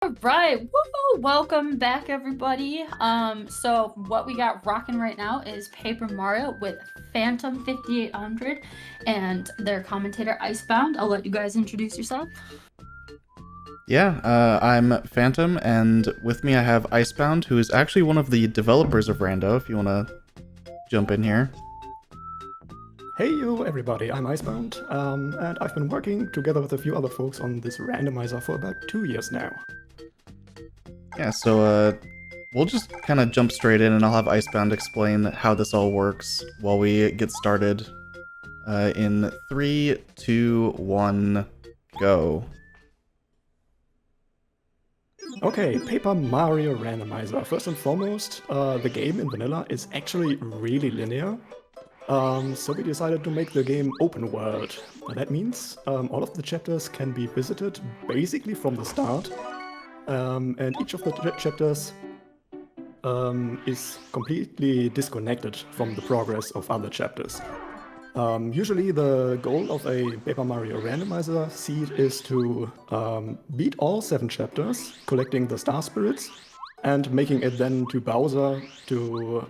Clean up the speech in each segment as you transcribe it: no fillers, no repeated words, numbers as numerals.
All right, woo! Welcome back, everybody. So what we got rocking right now is Paper Mario with Phantom 5800 and their commentator Icebound. I'll let you guys introduce yourself. Yeah, I'm Phantom, and with me I have Icebound, who is actually one of the developers of Rando, if you want to jump in here. Hey yo everybody, I'm Icebound, and I've been working together with a few other folks on this randomizer for about 2 years now. Yeah, so we'll just kind of jump straight in, and I'll have Icebound explain how this all works while we get started. In 3, 2, 1, go. Okay, Paper Mario Randomizer. First and foremost, the game in vanilla is actually really linear. So we decided to make the game open world. That means all of the chapters can be visited basically from the start. And each of the chapters is completely disconnected from the progress of other chapters. Usually the goal of a Paper Mario Randomizer seed is to beat all 7 chapters, collecting the Star Spirits, and making it then to Bowser to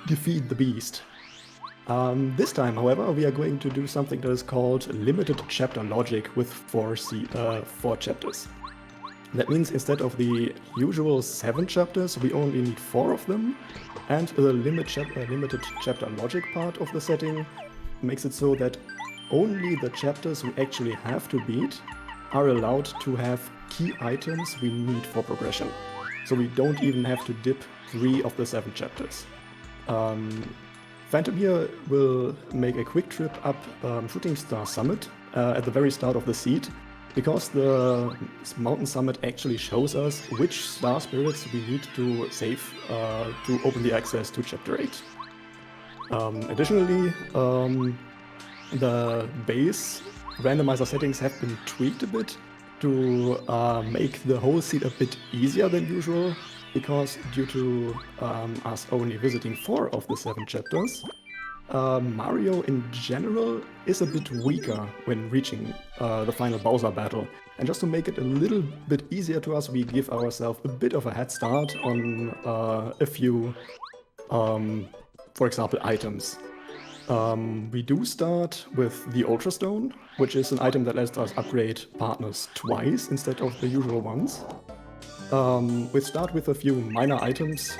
defeat the beast. This time, however, we are going to do something that is called limited chapter logic with 4 chapters. That means instead of the usual 7 chapters, we only need 4 of them, and the limited chapter logic part of the setting makes it so that only the chapters we actually have to beat are allowed to have key items we need for progression. So we don't even have to dip 3 of the 7 chapters. Phantom here will make a quick trip up Shooting Star Summit at the very start of the seed, because the mountain summit actually shows us which star spirits we need to save to open the access to chapter 8. Additionally, the base randomizer settings have been tweaked a bit to make the whole seed a bit easier than usual, because due to us only visiting 4 of the 7 chapters, Mario in general is a bit weaker when reaching the final Bowser battle. And just to make it a little bit easier to us, we give ourselves a bit of a head start on a few, for example, items. We do start with the Ultra Stone, which is an item that lets us upgrade partners twice instead of the usual ones. We start with a few minor items,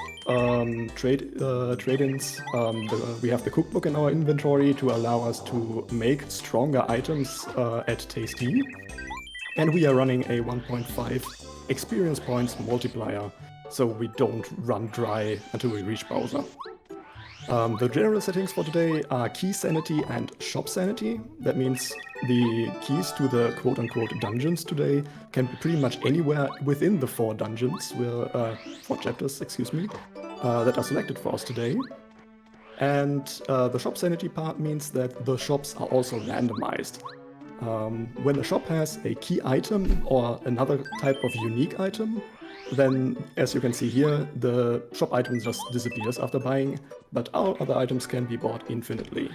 trade-ins. We have the cookbook in our inventory to allow us to make stronger items at Tasty. And we are running a 1.5 experience points multiplier, so we don't run dry until we reach Bowser. The general settings for today are Keysanity and Shopsanity. That means the keys to the quote-unquote dungeons today can be pretty much anywhere within the 4 dungeons, 4 chapters, excuse me, that are selected for us today. And the Shopsanity part means that the shops are also randomized. When the shop has a key item or another type of unique item, then, as you can see here, the shop item just disappears after buying, but all other items can be bought infinitely.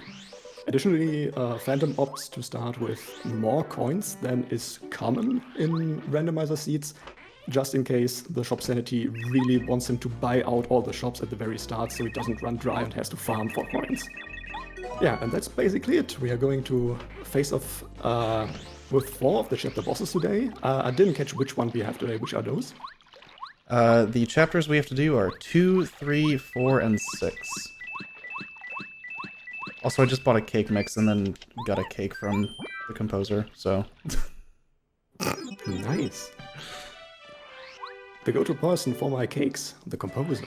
Additionally, Phantom opts to start with more coins than is common in randomizer seeds, just in case the Shopsanity really wants him to buy out all the shops at the very start so he doesn't run dry and has to farm for coins. Yeah, and that's basically it. We are going to face off with 4 of the chapter bosses today. I didn't catch which one we have today. Which are those? The chapters we have to do are 2, 3, 4, and 6. Also, I just bought a cake mix and then got a cake from the composer, so... Nice. The go-to person for my cakes, the composer.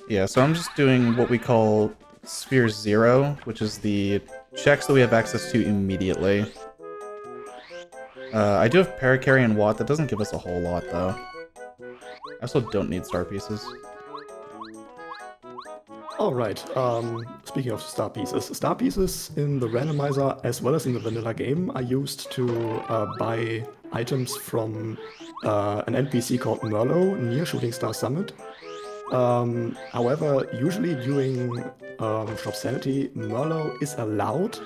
Yeah, so I'm just doing what we call Sphere 0, which is the checks that we have access to immediately. I do have Paracarry and Watt. That doesn't give us a whole lot, though. I also don't need star pieces. Alright, speaking of star pieces in the randomizer as well as in the vanilla game are used to buy items from an NPC called Merlo near Shooting Star Summit. However, usually during Shopsanity, Merlo is allowed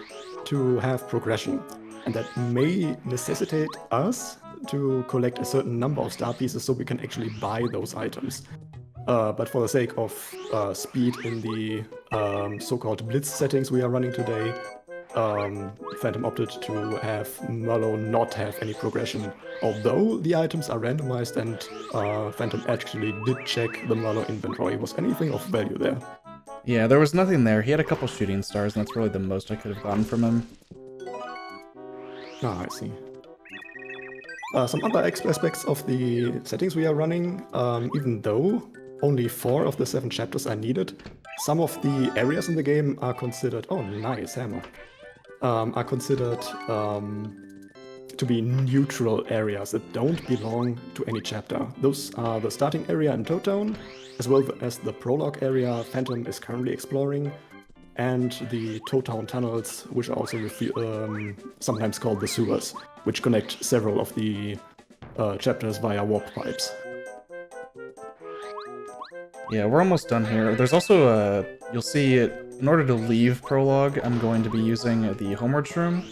to have progression. and that may necessitate us to collect a certain number of star pieces so we can actually buy those items. But for the sake of speed in the so-called Blitz settings we are running today, Phantom opted to have Merlot not have any progression. Although the items are randomized and Phantom actually did check the Merlot inventory. Was anything of value there? Yeah, there was nothing there. He had a couple shooting stars, and that's really the most I could have gotten from him. Ah, I see. Some other aspects of the settings we are running, even though only 4 of the 7 chapters are needed, some of the areas in the game are considered... Oh, nice, hammer. Are considered to be neutral areas that don't belong to any chapter. Those are the starting area in Toad Town, as well as the Prologue area Phantom is currently exploring, and the Toad Town tunnels, which are also sometimes called the sewers, which connect several of the chapters via warp pipes. Yeah, we're almost done here. There's also you'll see, in order to leave Prologue, I'm going to be using the Homeward Shroom.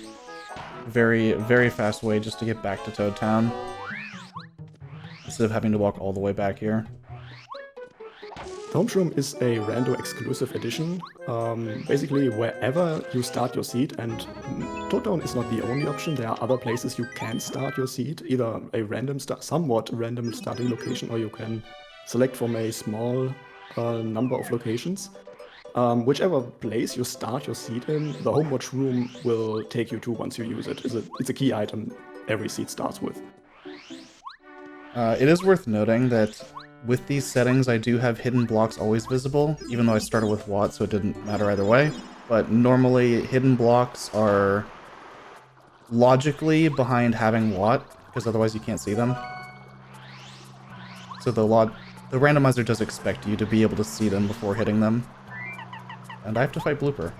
Very, very fast way just to get back to Toad Town, instead of having to walk all the way back here. The Home Shroom is a Rando exclusive edition. Basically, wherever you start your seed, and Toad Town is not the only option, there are other places you can start your seed, either a random somewhat random starting location, or you can select from a small number of locations. Whichever place you start your seed in, the Homeward Shroom will take you to once you use it. It's a key item every seed starts with. It is worth noting that with these settings, I do have hidden blocks always visible, even though I started with Watt, so it didn't matter either way. But normally, hidden blocks are logically behind having Watt, because otherwise you can't see them. So the randomizer does expect you to be able to see them before hitting them. And I have to fight Blooper.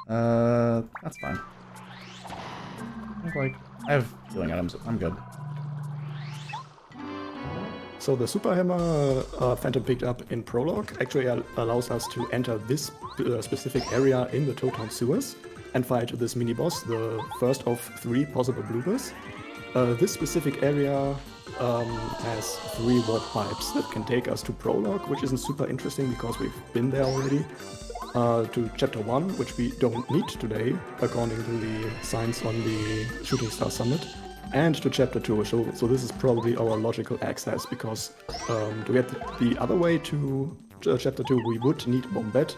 That's fine. I have healing items. I'm good. So the Super Hammer Phantom picked up in Prologue actually allows us to enter this specific area in the Toad Town sewers and fight this mini-boss, the first of 3 possible bloopers. This specific area has 3 warp pipes that can take us to Prologue, which isn't super interesting because we've been there already, to Chapter 1, which we don't need today, according to the signs on the Shooting Star Summit, and to Chapter 2. So this is probably our logical access, because to get the other way to Chapter 2, we would need Bombette,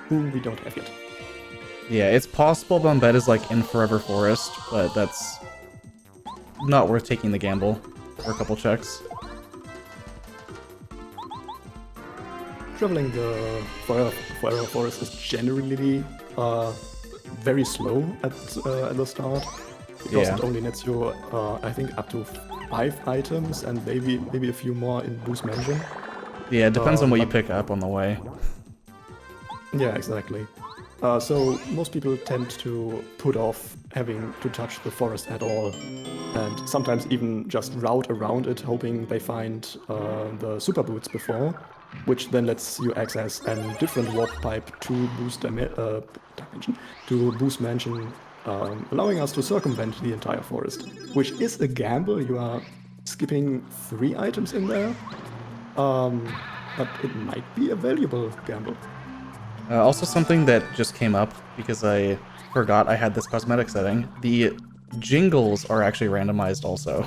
whom we don't have yet. Yeah, it's possible Bombette is like in Forever Forest, but that's not worth taking the gamble for a couple checks. Traveling the Forever Forest is generally very slow at the start, because it only nets you, I think, up to 5 items and maybe a few more in Boost Mansion. Yeah, it depends on what you pick up on the way. Yeah, exactly. So most people tend to put off having to touch the forest at all, and sometimes even just route around it, hoping they find the super boots before, which then lets you access a different warp pipe to Boost Mansion, allowing us to circumvent the entire forest, which is a gamble. You are skipping 3 items in there, but it might be a valuable gamble. Also something that just came up, because I forgot I had this cosmetic setting, the jingles are actually randomized also.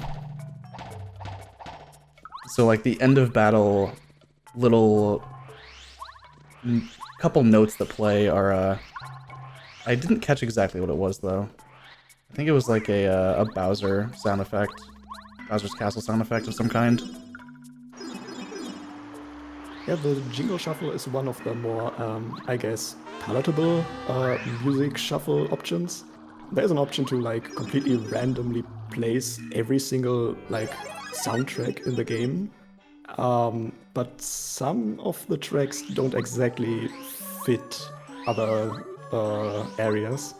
So like the end of battle little couple notes that play are, I didn't catch exactly what it was though. I think it was like a Bowser sound effect, Bowser's Castle sound effect of some kind. Yeah, the jingle shuffle is one of the more, I guess, palatable music shuffle options. There's an option to like completely randomly place every single like soundtrack in the game, but some of the tracks don't exactly fit other areas,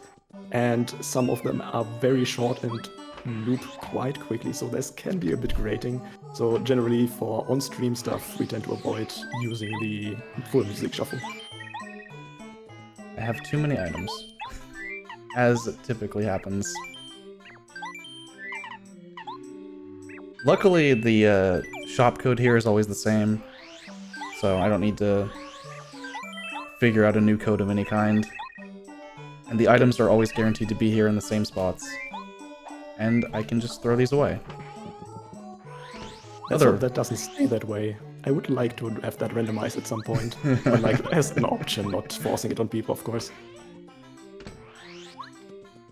and some of them are very short and loop quite quickly, so this can be a bit grating. So generally for on-stream stuff, we tend to avoid using the full music shuffle. I have too many items. as typically happens. Luckily, the shop code here is always the same, so I don't need to figure out a new code of any kind. And the items are always guaranteed to be here in the same spots. And I can just throw these away. Let's hope that doesn't stay that way. I would like to have that randomized at some point. But like as an option, not forcing it on people, of course.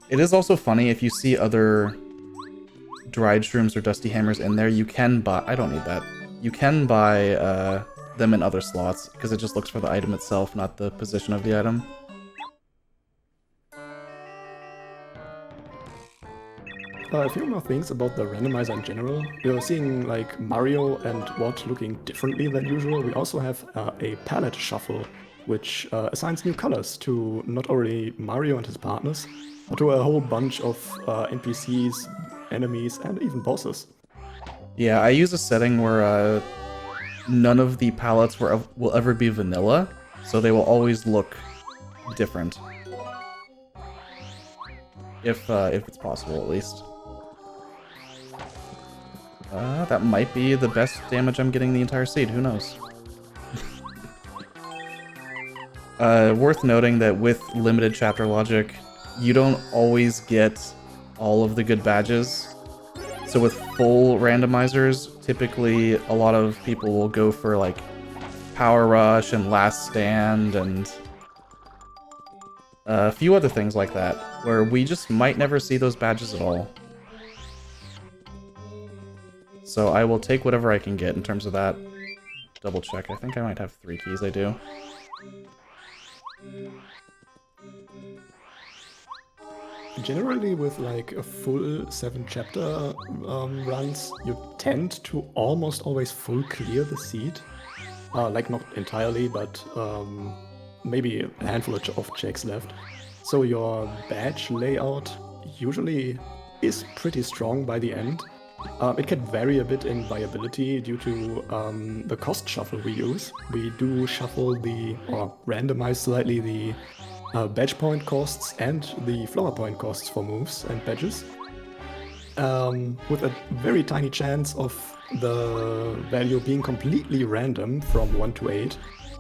It is also funny if you see other dried shrooms or dusty hammers in there, you can buy... I don't need that. You can buy them in other slots, because it just looks for the item itself, not the position of the item. A few more things about the randomizer in general. We're seeing like Mario and Watt looking differently than usual. We also have a palette shuffle, which assigns new colors to not only Mario and his partners, but to a whole bunch of NPCs, enemies, and even bosses. Yeah, I use a setting where none of the palettes will ever be vanilla, so they will always look different. If it's possible, at least. That might be the best damage I'm getting the entire seed, who knows? Worth noting that with limited chapter logic, you don't always get all of the good badges. So with full randomizers, typically a lot of people will go for like Power Rush and Last Stand and a few other things like that, where we just might never see those badges at all. So I will take whatever I can get in terms of that. Double check, I think I might have 3 keys, I do. Generally with like a full 7 chapter runs, you tend to almost always full clear the seed. Like not entirely, but maybe a handful of checks left. So your badge layout usually is pretty strong by the end. It can vary a bit in viability due to the cost shuffle we use. We do shuffle or randomize slightly the badge point costs and the flower point costs for moves and badges. With a very tiny chance of the value being completely random from 1 to 8,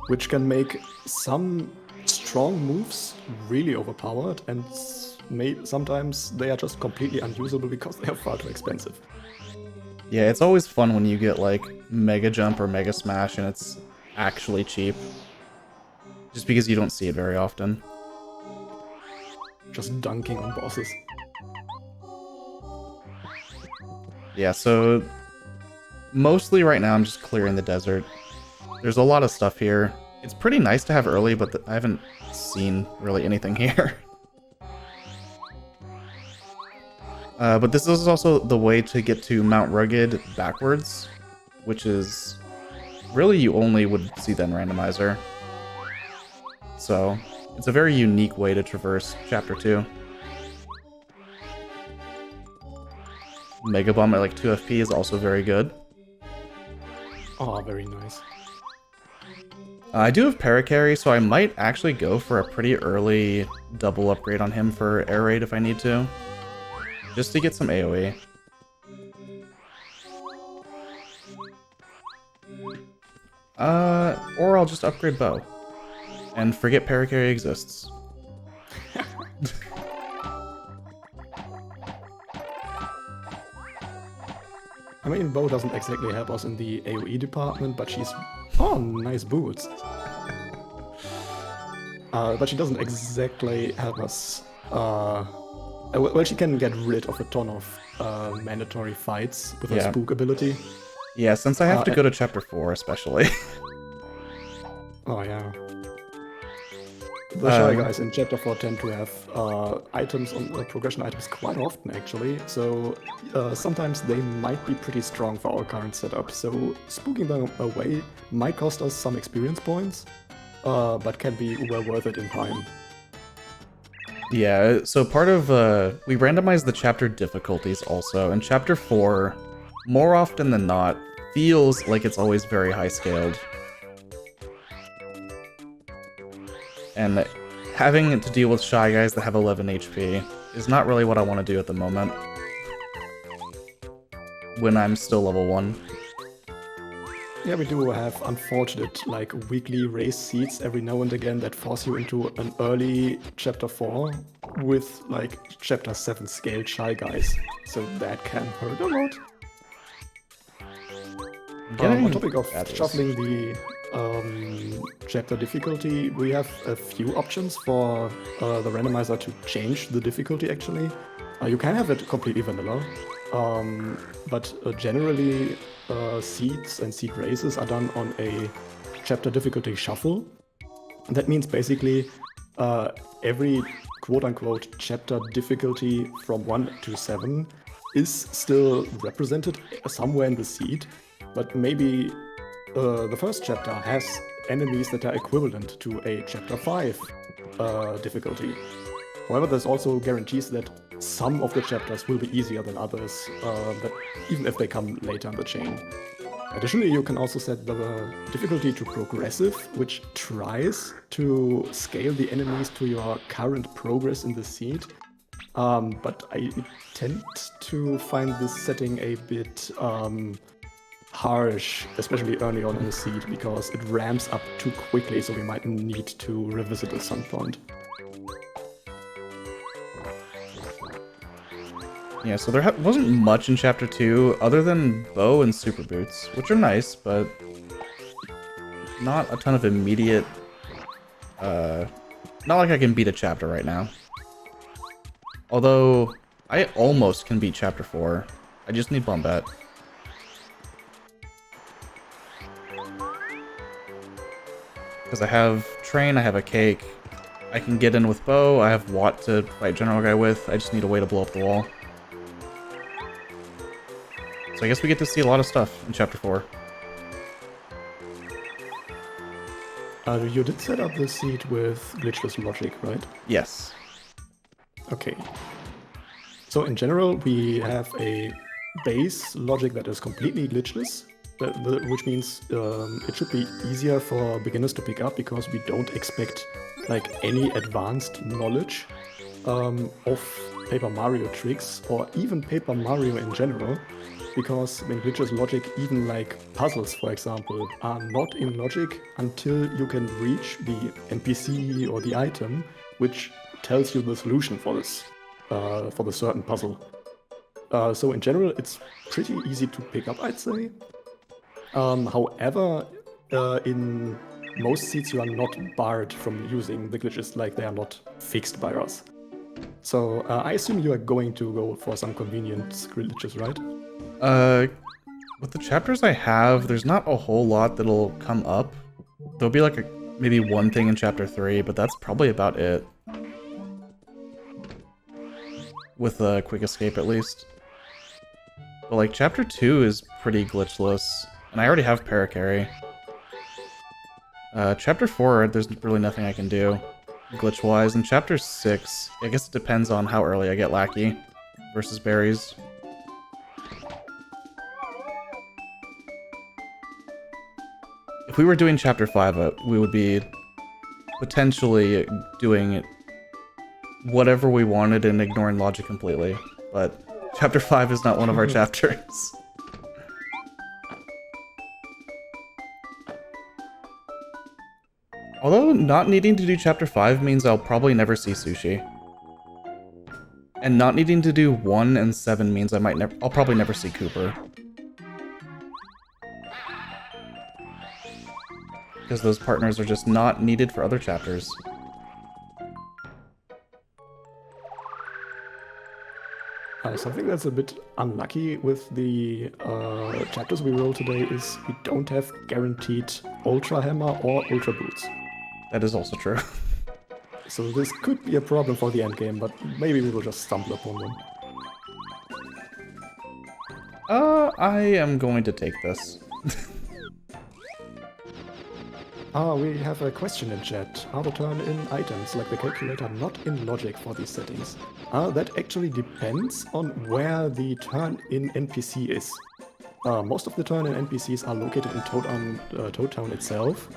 which can make some strong moves really overpowered, and sometimes they are just completely unusable because they are far too expensive. Yeah, it's always fun when you get like Mega Jump or Mega Smash and it's actually cheap. Just because you don't see it very often. Just dunking on bosses. Yeah, so mostly right now I'm just clearing the desert. There's a lot of stuff here. It's pretty nice to have early, but I haven't seen really anything here. But this is also the way to get to Mount Rugged backwards, which is really you only would see that in Randomizer. So it's a very unique way to traverse Chapter 2. Mega Bomb at like 2 FP is also very good. Oh, very nice. I do have Paracarry, so I might actually go for a pretty early double upgrade on him for Air Raid if I need to. Just to get some AoE. Or I'll just upgrade Bow. And forget Paracarry exists. I mean, Bo doesn't exactly help us in the AoE department, but she's... Oh, nice boots. But she doesn't exactly help us... Well, she can get rid of a ton of mandatory fights with her spook ability. Yeah, since I have to go to Chapter 4 especially. Oh, yeah. The Shy Guys in Chapter 4 tend to have items on progression items quite often, actually. So sometimes they might be pretty strong for our current setup. So spooking them away might cost us some experience points, but can be well worth it in time. Yeah, so part of, we randomize the chapter difficulties also, and Chapter 4, more often than not, feels like it's always very high-scaled. And having to deal with Shy Guys that have 11 HP is not really what I want to do at the moment. When I'm still level 1. Yeah, we do have unfortunate, like, weekly race seeds every now and again that force you into an early Chapter 4 with, like, Chapter 7 scaled Shy Guys. So that can hurt a lot. On topic of shuffling the chapter difficulty, we have a few options for the randomizer to change the difficulty, actually. You can have it completely vanilla, but generally seeds and seed races are done on a chapter difficulty shuffle. And that means basically every quote-unquote chapter difficulty from 1 to 7 is still represented somewhere in the seed, but maybe the first chapter has enemies that are equivalent to a chapter 5 difficulty. However, there's also guarantees that some of the chapters will be easier than others, that even if they come later in the chain. Additionally, you can also set the difficulty to progressive, which tries to scale the enemies to your current progress in the seed. But I tend to find this setting a bit harsh, especially early on in the seed, because it ramps up too quickly, so we might need to revisit at some point. Yeah, so there wasn't much in Chapter 2 other than bow and super boots, which are nice, but not a ton of immediate... not like I can beat a chapter right now. Although, I almost can beat Chapter 4. I just need Bombette. Because I have Train, I have a Cake, I can get in with Bow, I have Watt to fight General Guy with, I just need a way to blow up the wall. So I guess we get to see a lot of stuff in Chapter 4. You did set up the seed with glitchless logic, right? Yes. Okay. So in general, we have a base logic that is completely glitchless, which means it should be easier for beginners to pick up because we don't expect like any advanced knowledge of Paper Mario tricks or even Paper Mario in general. Because in glitchless logic, even like puzzles, for example, are not in logic until you can reach the NPC or the item, which tells you the solution for this, for the certain puzzle. So in general, it's pretty easy to pick up, I'd say. However, in most seeds, you are not barred from using the glitches, like they are not fixed by us. So I assume you are going to go for some convenient glitches, right? With the chapters I have, there's not a whole lot that'll come up. There'll be like maybe one thing in Chapter 3, but that's probably about it. With a Quick Escape, at least. But like, Chapter 2 is pretty glitchless, and I already have Paracarry. Chapter 4, there's really nothing I can do, glitch-wise. And Chapter 6, I guess it depends on how early I get Lackey versus berries. If we were doing Chapter 5, we would be potentially doing whatever we wanted and ignoring logic completely. But Chapter 5 is not one of our chapters. Although not needing to do Chapter 5 means I'll probably never see Sushi. And not needing to do 1 and 7 means I'll probably never see Cooper. Because those partners are just not needed for other chapters. Something that's a bit unlucky with the chapters we roll today is we don't have guaranteed Ultra Hammer or Ultra Boots. That is also true. So this could be a problem for the endgame, but maybe we will just stumble upon them. I am going to take this. We have a question in chat. Are the turn-in items, like the calculator, not in logic for these settings? That actually depends on where the turn-in NPC is. Most of the turn-in NPCs are located in Toad Town itself.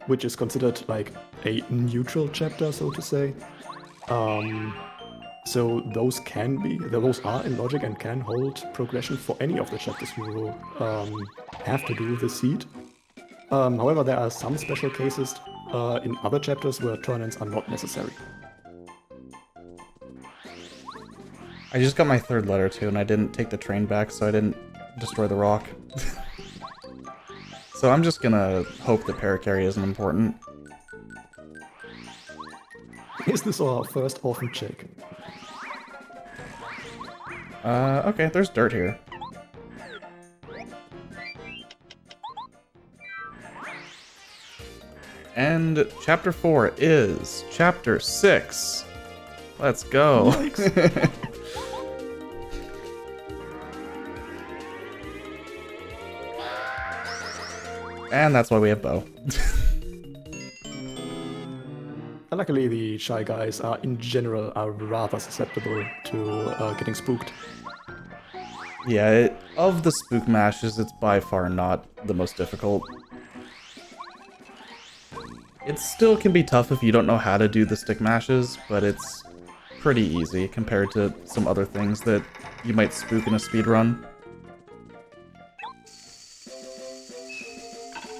which is considered like a neutral chapter, so to say. So those are in logic and can hold progression for any of the chapters you will have to do the seed. However, there are some special cases in other chapters where turn-ins are not necessary. I just got my third letter too, and I didn't take the train back, so I didn't destroy the rock. So I'm just gonna hope that Parakarry isn't important. Is this our first orphan check? Okay, there's dirt here. And chapter 4 is chapter 6. Let's go. And that's why we have Bo. Luckily, the Shy Guys are, in general, rather susceptible to getting spooked. Yeah, of the spook mashes, it's by far not the most difficult. It still can be tough if you don't know how to do the stick mashes, but it's pretty easy compared to some other things that you might spook in a speedrun.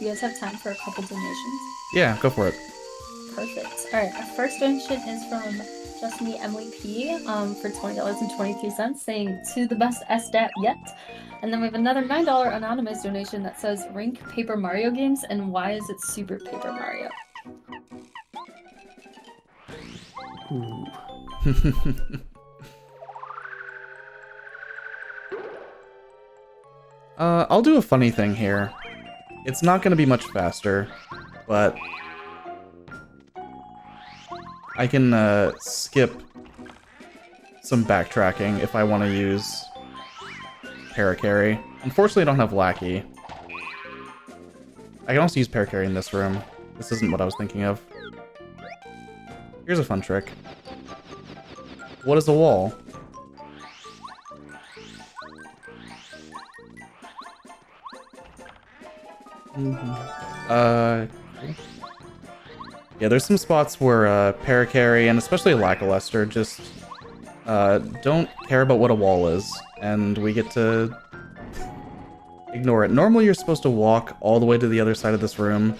You guys have time for a couple donations? Yeah, go for it. Perfect. All right, our first donation is from Just Me Emily P. For $20.23, saying to the best SDAT yet. And then we have another $9 anonymous donation that says rank Paper Mario games and why is it Super Paper Mario? Ooh. I'll do a funny thing here. It's not going to be much faster, but I can skip some backtracking if I want to use Parakarry. Unfortunately, I don't have Lackey. I can also use Parakarry in this room. This isn't what I was thinking of. Here's a fun trick. What is a wall? Yeah, there's some spots where Parakarry, and especially Lackluster, just don't care about what a wall is, and we get to ignore it. Normally you're supposed to walk all the way to the other side of this room,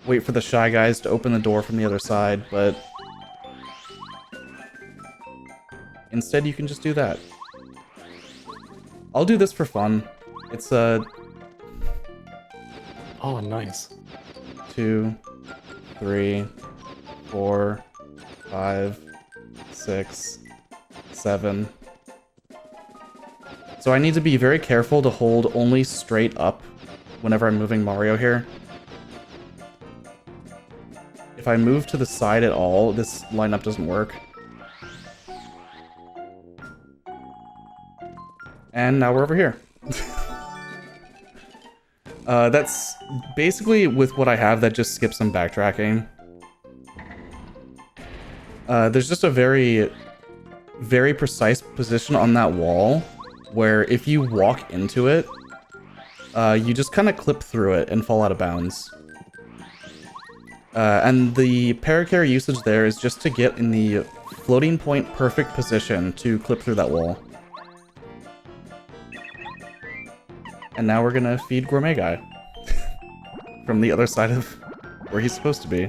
wait for the Shy Guys to open the door from the other side, but instead you can just do that. I'll do this for fun. It's Oh, nice. 2, 3, 4, 5, 6, 7. So I need to be very careful to hold only straight up whenever I'm moving Mario here. If I move to the side at all, this lineup doesn't work. And now we're over here. That's basically with what I have, that just skips some backtracking. There's just a very, very precise position on that wall where if you walk into it, you just kind of clip through it and fall out of bounds. And the Parakarry usage there is just to get in the floating point perfect position to clip through that wall. And now we're gonna feed Gourmet Guy. From the other side of where he's supposed to be.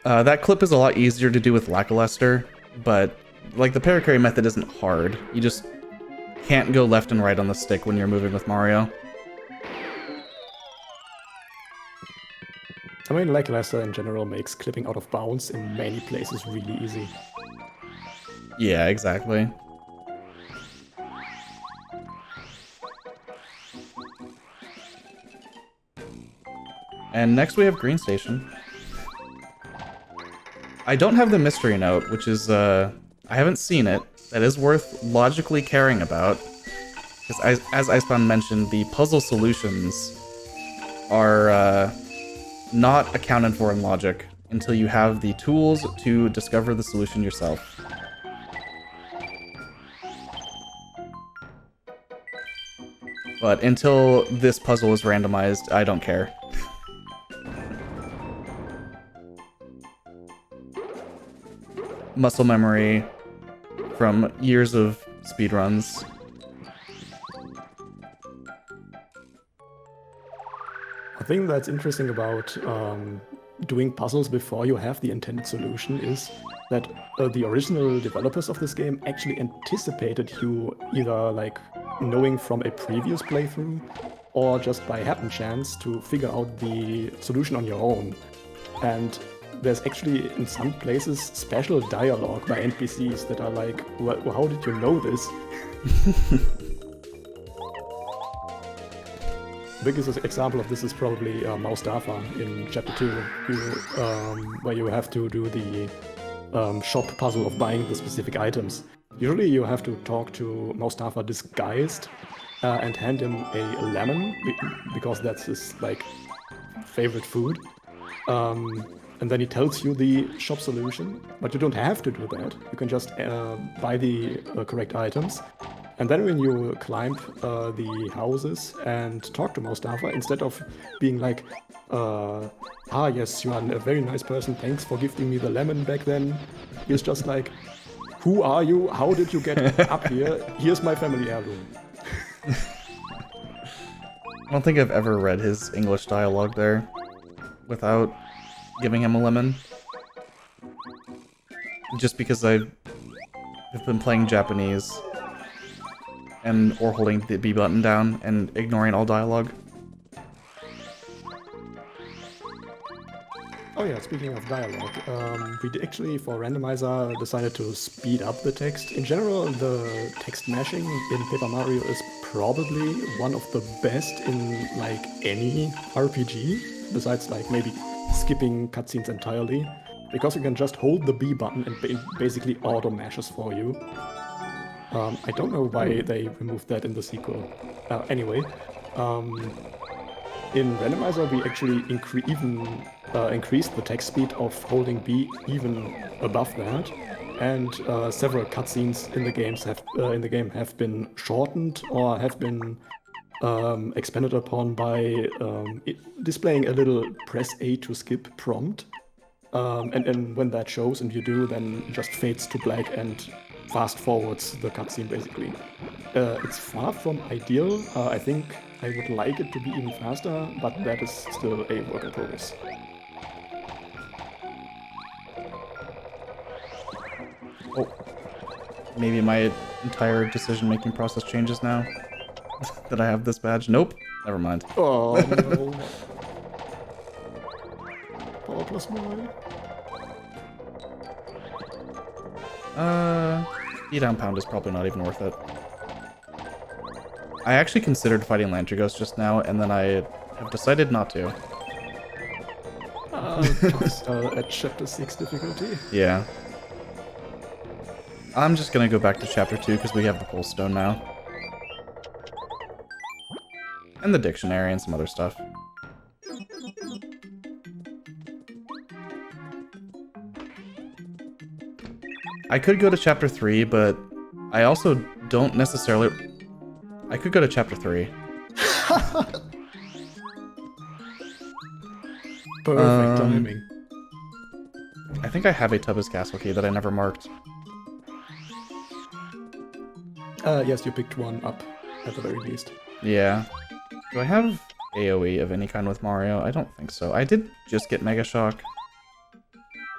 That clip is a lot easier to do with Lackluster, but like the Parakarry method isn't hard. You just can't go left and right on the stick when you're moving with Mario. I mean, Lackluster in general makes clipping out of bounds in many places really easy. Yeah, exactly. And next we have Green Station. I don't have the mystery note, which is, I haven't seen it. That is worth logically caring about. Because as Icebound mentioned, the puzzle solutions are not accounted for in logic until you have the tools to discover the solution yourself. But until this puzzle is randomized, I don't care. Muscle memory from years of speedruns. A thing that's interesting about doing puzzles before you have the intended solution is that the original developers of this game actually anticipated you either like knowing from a previous playthrough or just by happen chance to figure out the solution on your own. And there's actually in some places special dialogue by NPCs that are like, well, how did you know this? The biggest example of this is probably Maustafa in Chapter 2, where you have to do the shop puzzle of buying the specific items. Usually you have to talk to Maustafa disguised and hand him a lemon, because that's his like favorite food. And then he tells you the shop solution, but you don't have to do that. You can just buy the correct items. And then when you climb the houses and talk to Mustafa, instead of being like, yes, you are a very nice person, thanks for gifting me the lemon back then, he's just like, who are you? How did you get up here? Here's my family heirloom. I don't think I've ever read his English dialogue there without giving him a lemon. Just because I've been playing Japanese or holding the B button down and ignoring all dialogue. Oh yeah, speaking of dialogue, we actually, for Randomizer, decided to speed up the text. In general, the text mashing in Paper Mario is probably one of the best in like any RPG, besides like maybe skipping cutscenes entirely, because you can just hold the B button and basically auto mashes for you. I don't know why they removed that in the sequel. Anyway, in Randomizer we actually increased the text speed of holding B even above that, and several cutscenes in the game have been shortened or have been expanded upon by displaying a little press A to skip prompt. And when that shows and you do, then it just fades to black and fast forwards the cutscene basically. It's far from ideal. I think I would like it to be even faster, but that is still a work in progress. Oh, maybe my entire decision-making process changes now that I have this badge. Nope, never mind. Oh no. Power plus 9. E-down pound is probably not even worth it. I actually considered fighting Lantrigos just now, and then I have decided not to. At Chapter 6 difficulty? Yeah. I'm just gonna go back to Chapter 2 because we have the Pole Stone now. And the dictionary and some other stuff. I could go to Chapter 3, but I also don't necessarily... I could go to Chapter 3. Perfect timing. I think I have a Tubba's Castle key that I never marked. Yes, you picked one up, at the very least. Yeah. Do I have AoE of any kind with Mario? I don't think so. I did just get Mega Shock.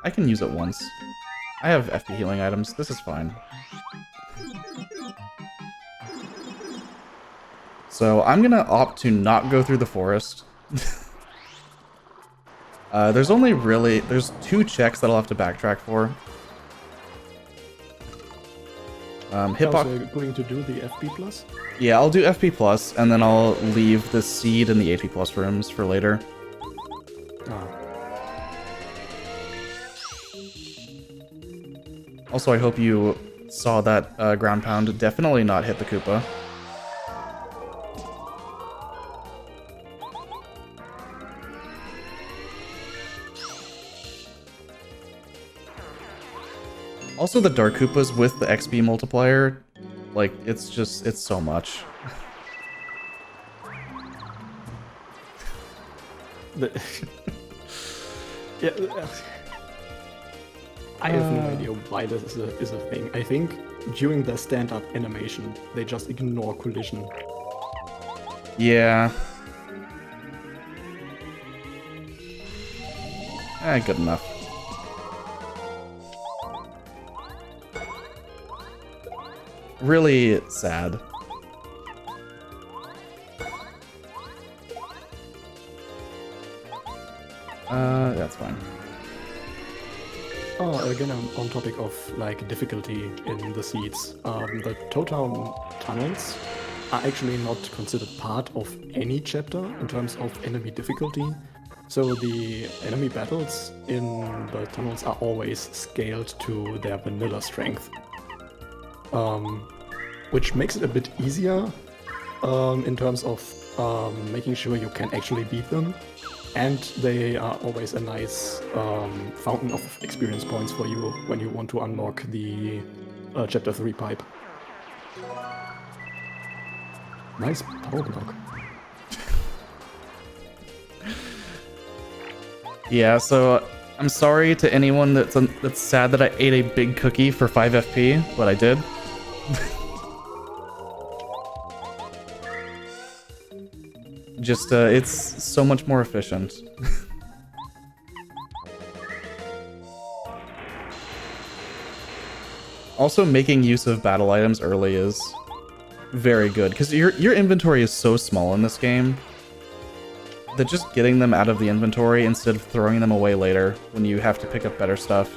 I can use it once. I have FP healing items. This is fine. So I'm gonna opt to not go through the forest. There's two checks that I'll have to backtrack for. Hitbox. So you're going to do the FP plus? Yeah, I'll do FP plus, and then I'll leave the seed and the HP plus rooms for later. Also, I hope you saw that ground pound definitely not hit the Koopa. Also, the Dark Koopas with the XP multiplier, like, it's so much. Yeah, I have no idea why this is a thing. I think during the stand-up animation, they just ignore collision. Yeah. Good enough. Really sad. That's fine. Again, on topic of like difficulty in the seeds, the Town tunnels are actually not considered part of any chapter in terms of enemy difficulty. So the enemy battles in the tunnels are always scaled to their vanilla strength, which makes it a bit easier in terms of making sure you can actually beat them. And they are always a nice fountain of experience points for you when you want to unlock the Chapter 3 pipe. Nice power block. Yeah, so I'm sorry to anyone that's sad that I ate a big cookie for 5 FP, but I did. Just, it's so much more efficient. Also, making use of battle items early is very good, because your inventory is so small in this game that just getting them out of the inventory instead of throwing them away later when you have to pick up better stuff.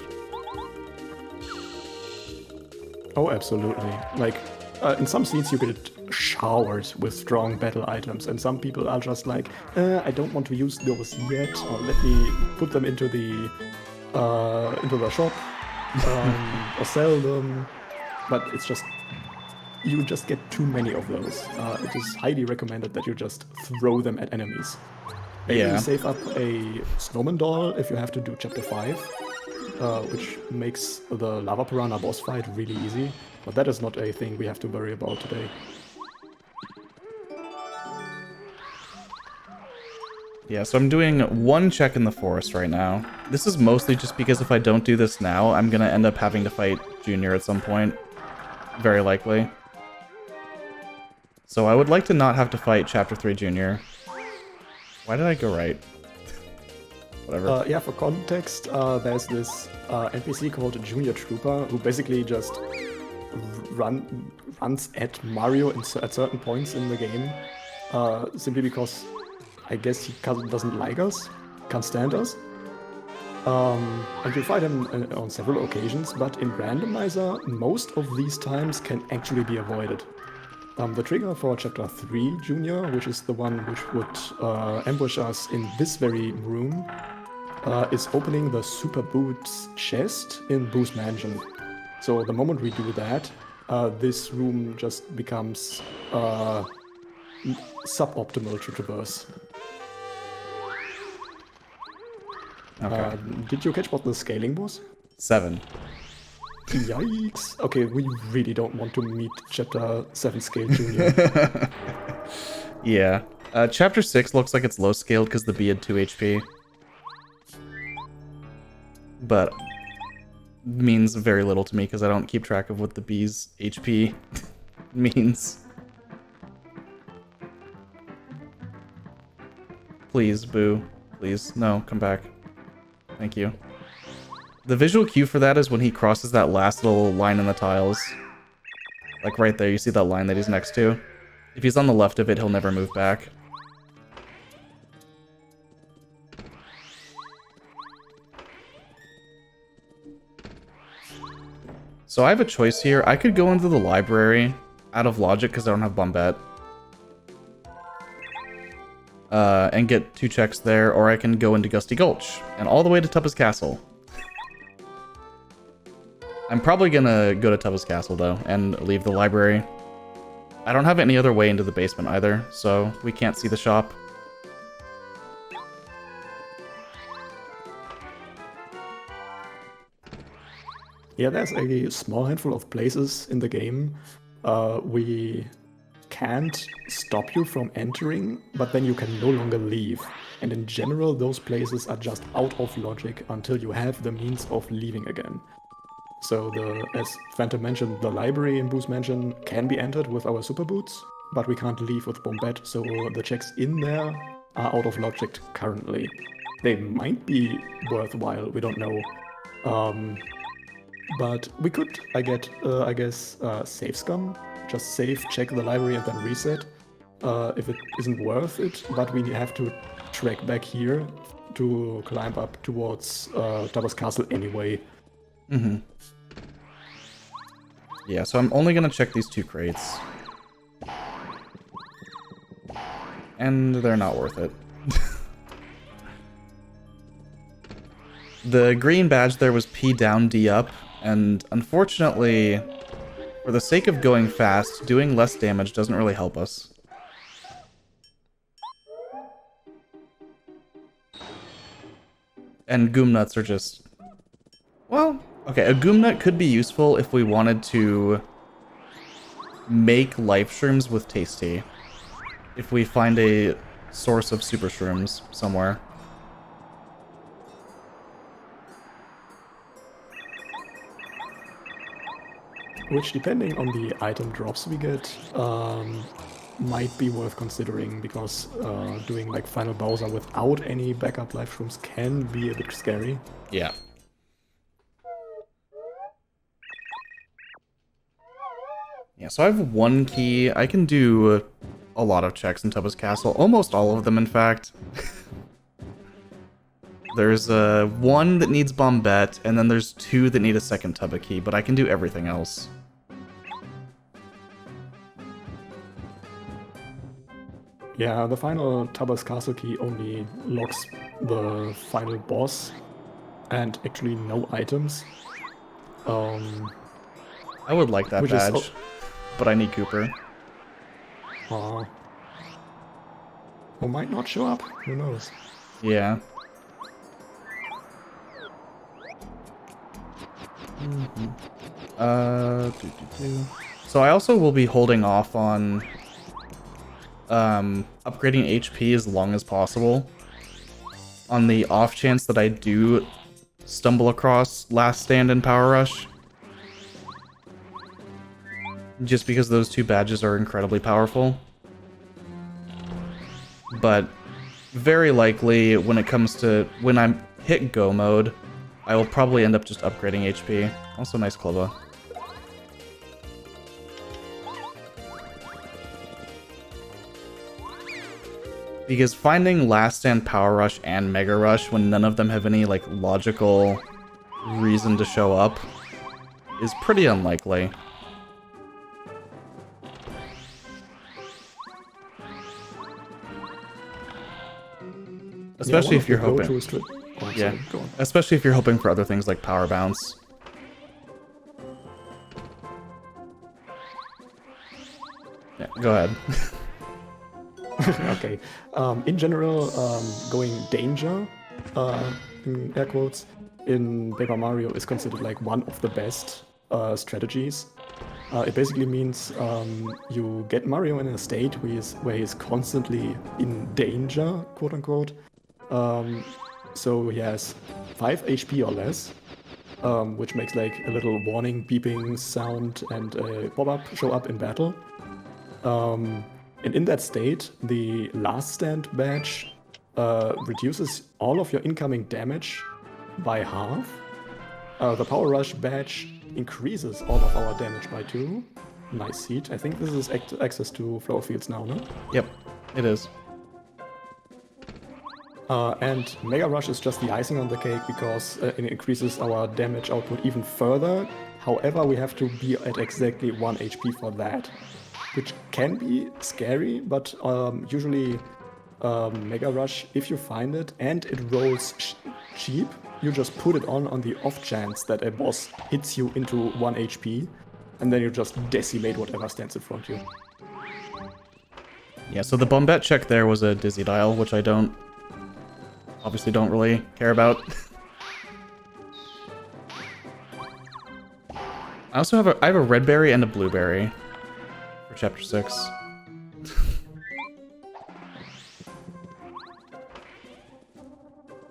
Oh, absolutely. Like, in some seeds you get showered with strong battle items, and some people are just like, I don't want to use those yet, or let me put them into the shop, or sell them. But it's just, you just get too many of those. It is highly recommended that you just throw them at enemies. Maybe save up a snowman doll if you have to do chapter 5, which makes the lava piranha boss fight really easy. But that is not a thing we have to worry about today. Yeah, so I'm doing one check in the forest right now. This is mostly just because if I don't do this now, I'm gonna end up having to fight Junior at some point. Very likely. So I would like to not have to fight Chapter 3 Junior. Why did I go right? Whatever. Yeah, for context, there's this NPC called Junior Trooper who basically just runs at Mario at certain points in the game, simply because I guess he doesn't like us, can't stand us. And you fight him on several occasions, but in Randomizer, most of these times can actually be avoided. The trigger for Chapter 3 Junior, which is the one which would ambush us in this very room, is opening the Super Boots chest in Boo's mansion. So the moment we do that, this room just becomes suboptimal to traverse. Okay. Did you catch what the scaling was? 7. Yikes. Okay, we really don't want to meet Chapter 7 scale Junior. Yeah. Chapter 6 looks like it's low scaled because the bee had 2 HP. But means very little to me because I don't keep track of what the bee's HP means. Please, Boo. Please. No, come back. Thank you. The visual cue for that is when he crosses that last little line in the tiles. Like right there, you see that line that he's next to? If he's on the left of it, he'll never move back. So I have a choice here. I could go into the library out of logic because I don't have Bombette. And get 2 checks there, or I can go into Gusty Gulch and all the way to Tubba's Castle. I'm probably gonna go to Tubba's Castle though and leave the library. I don't have any other way into the basement either, so we can't see the shop. Yeah, there's a small handful of places in the game we can't stop you from entering, but then you can no longer leave. And in general, those places are just out of logic until you have the means of leaving again. So as Phantom mentioned, the library in Boo's Mansion can be entered with our super boots, but we can't leave with Bombette, so the checks in there are out of logic currently. They might be worthwhile, we don't know. But we could, I guess, save scum. Just save, check the library, and then reset. If it isn't worth it, but we have to trek back here to climb up towards Tubba's castle anyway. Mm-hmm. Yeah, so I'm only gonna check these 2 crates. And they're not worth it. The green badge there was P down, D up, and unfortunately, for the sake of going fast, doing less damage doesn't really help us. And Goom Nuts are just... Well, okay, a Goom Nut could be useful if we wanted to make life shrooms with Tasty. If we find a source of super shrooms somewhere. Which, depending on the item drops we get, might be worth considering, because doing like Final Bowser without any backup life shrooms can be a bit scary. Yeah. Yeah, so I have 1 key. I can do a lot of checks in Tubba's castle. Almost all of them, in fact. There's 1 that needs Bombette, and then there's 2 that need a second Tubba key, but I can do everything else. Yeah, the final Tubba's castle key only locks the final boss, and actually no items. I would like that badge, but I need Cooper. Who might not show up, who knows? Yeah. So I also will be holding off on upgrading HP as long as possible. On the off chance that I do stumble across Last Stand and Power Rush. Just because those 2 badges are incredibly powerful. But very likely when it comes to when I hit go mode, I will probably end up just upgrading HP. Also nice Clova. Because finding Last Stand, Power Rush, and Mega Rush when none of them have any like logical reason to show up is pretty unlikely. Especially if you're hoping. Yeah, especially if you're hoping for other things like Power Bounce. Yeah, go ahead. Okay. In general, going danger, in air quotes, in Paper Mario is considered like one of the best strategies. It basically means you get Mario in a state where he's constantly in danger, quote unquote. So he has 5 HP or less, which makes like a little warning beeping sound and a pop-up show up in battle. And in that state, the Last Stand badge reduces all of your incoming damage by half. The Power Rush badge increases all of our damage by 2. Nice seat. I think this is access to flower fields now, no? Yep, it is. And Mega Rush is just the icing on the cake because it increases our damage output even further. However, we have to be at exactly 1 HP for that, which can be scary, but usually Mega Rush, if you find it and it rolls cheap, you just put it on the off chance that a boss hits you into 1 HP, and then you just decimate whatever stands in front of you. Yeah, so the Bombette check there was a Dizzy Dial, which I obviously don't really care about. I also have I have a red berry and a blueberry for chapter 6.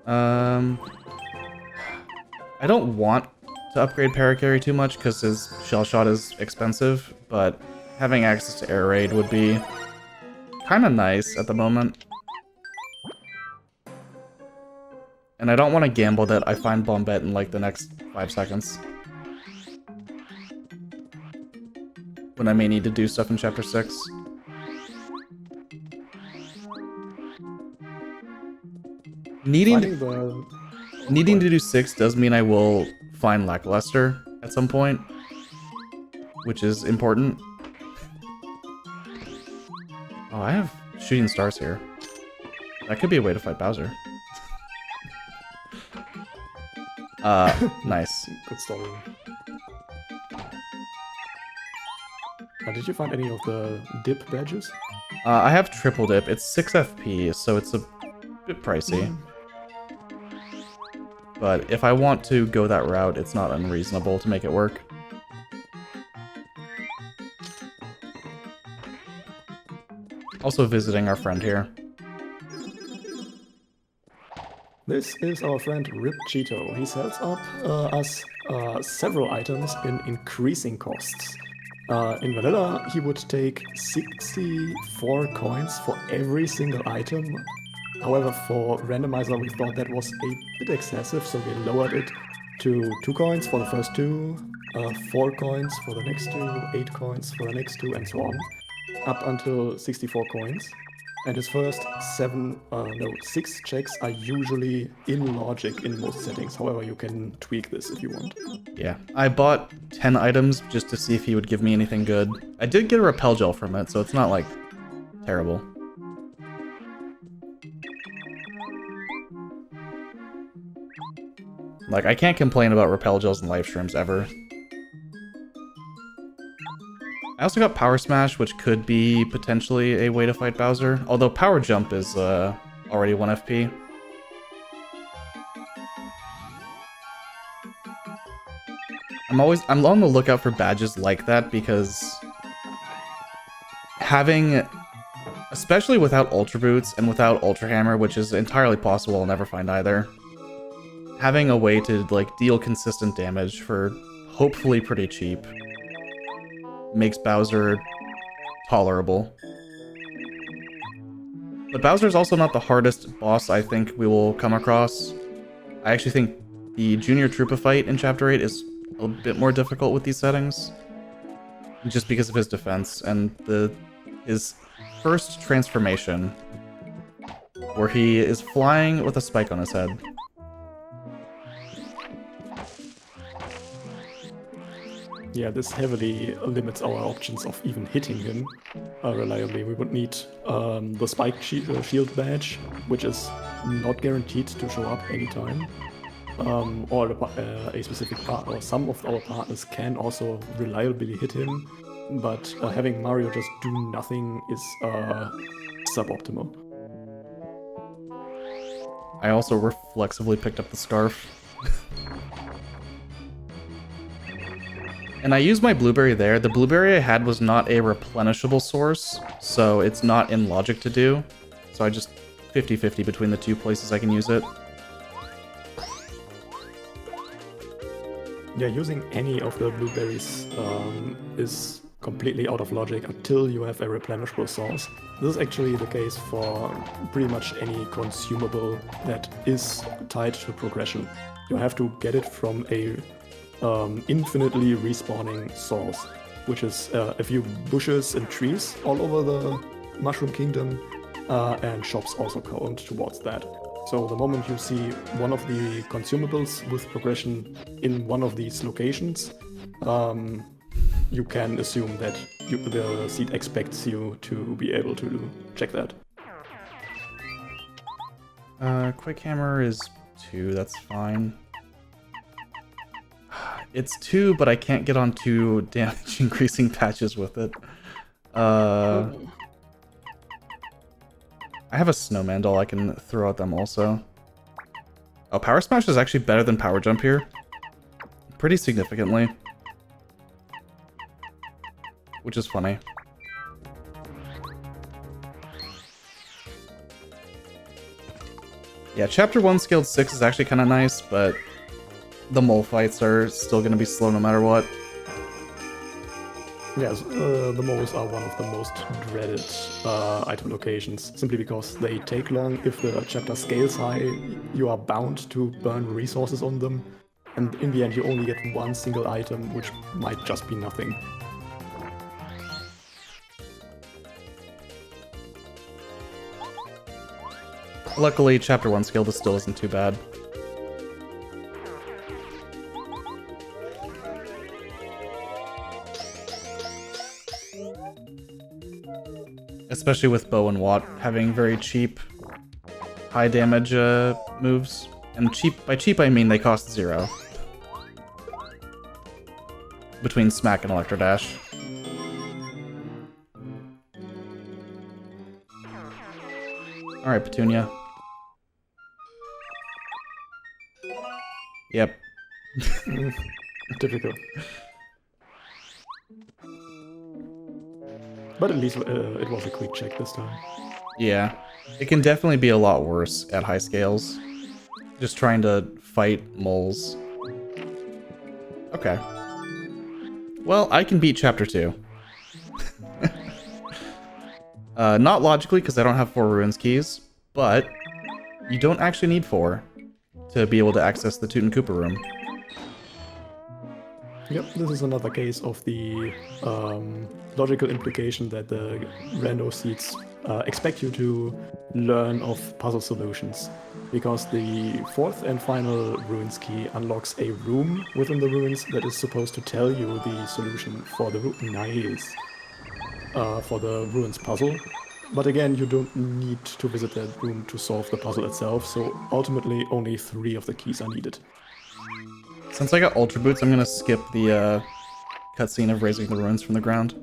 I don't want to upgrade Paracarry too much because his Shell Shot is expensive, but having access to Air Raid would be kind of nice at the moment. And I don't want to gamble that I find Bombette in like the next 5 seconds. When I may need to do stuff in Chapter 6. Needing to do 6 does mean I will find Lackluster at some point, which is important. Oh, I have shooting stars here. That could be a way to fight Bowser. Nice. Good story. Did you find any of the dip badges? I have triple dip. It's 6 FP, so it's a bit pricey. But if I want to go that route, it's not unreasonable to make it work. Also visiting our friend here. This is our friend Rip Cheeto. He sells up us several items in increasing costs. In vanilla, he would take 64 coins for every single item. However, for Randomizer, we thought that was a bit excessive, so we lowered it to 2 coins for the first 2, 4 coins for the next 2, 8 coins for the next 2, and so on, up until 64 coins. And his first 6 checks are usually in logic in most settings. However, you can tweak this if you want. Yeah, I bought 10 items just to see if he would give me anything good. I did get a repel gel from it, so it's not like terrible. Like, I can't complain about repel gels and live streams ever. I also got Power Smash, which could be potentially a way to fight Bowser. Although Power Jump is already 1 FP. I'm on the lookout for badges like that because having, especially without Ultra Boots and without Ultra Hammer, which is entirely possible, I'll never find either. Having a way to like deal consistent damage for hopefully pretty cheap makes Bowser tolerable. But Bowser's also not the hardest boss I think we will come across. I actually think the Junior Troopa fight in Chapter 8 is a bit more difficult with these settings. Just because of his defense and his first transformation, where he is flying with a spike on his head. Yeah, this heavily limits our options of even hitting him reliably. We would need the Spike Shield badge, which is not guaranteed to show up anytime. Or a specific part, or some of our partners can also reliably hit him, but having Mario just do nothing is suboptimal. I also reflexively picked up the scarf. And I used my blueberry there. The blueberry I had was not a replenishable source, so it's not in logic to do. So I just 50-50 between the 2 places I can use it. Yeah, using any of the blueberries is completely out of logic until you have a replenishable source. This is actually the case for pretty much any consumable that is tied to progression. You have to get it from a infinitely respawning source, which is a few bushes and trees all over the Mushroom Kingdom, and shops also count towards that. So the moment you see one of the consumables with progression in one of these locations, you can assume that the seed expects you to be able to check that. Quick Hammer is 2, that's fine. It's 2, but I can't get on 2 damage increasing patches with it. I have a snowman doll I can throw at them also. Oh, Power Smash is actually better than Power Jump here. Pretty significantly. Which is funny. Yeah, Chapter 1 scaled 6 is actually kind of nice, but the mole fights are still going to be slow no matter what. Yes, the moles are one of the most dreaded item locations, simply because they take long. If the chapter scales high, you are bound to burn resources on them, and in the end you only get one single item, which might just be nothing. Luckily, Chapter 1 scaled still isn't too bad. Especially with Bow and Watt having very cheap, high damage moves. And cheap, by cheap I mean they cost 0. Between Smack and Electro Dash. Alright, Petunia. Yep. Typical. But at least it was a quick check this time. Yeah. It can definitely be a lot worse at high scales. Just trying to fight moles. Okay. Well, I can beat Chapter 2. Not logically, because I don't have 4 Ruins keys, but you don't actually need 4 to be able to access the Toot and Koopa room. Yep, this is another case of the logical implication that the rando seeds expect you to learn of puzzle solutions. Because the 4th and final Ruins key unlocks a room within the ruins that is supposed to tell you the solution for the for the Ruins puzzle. But again, you don't need to visit that room to solve the puzzle itself, so ultimately only 3 of the keys are needed. Since I got Ultra Boots, I'm gonna skip the cutscene of raising the ruins from the ground.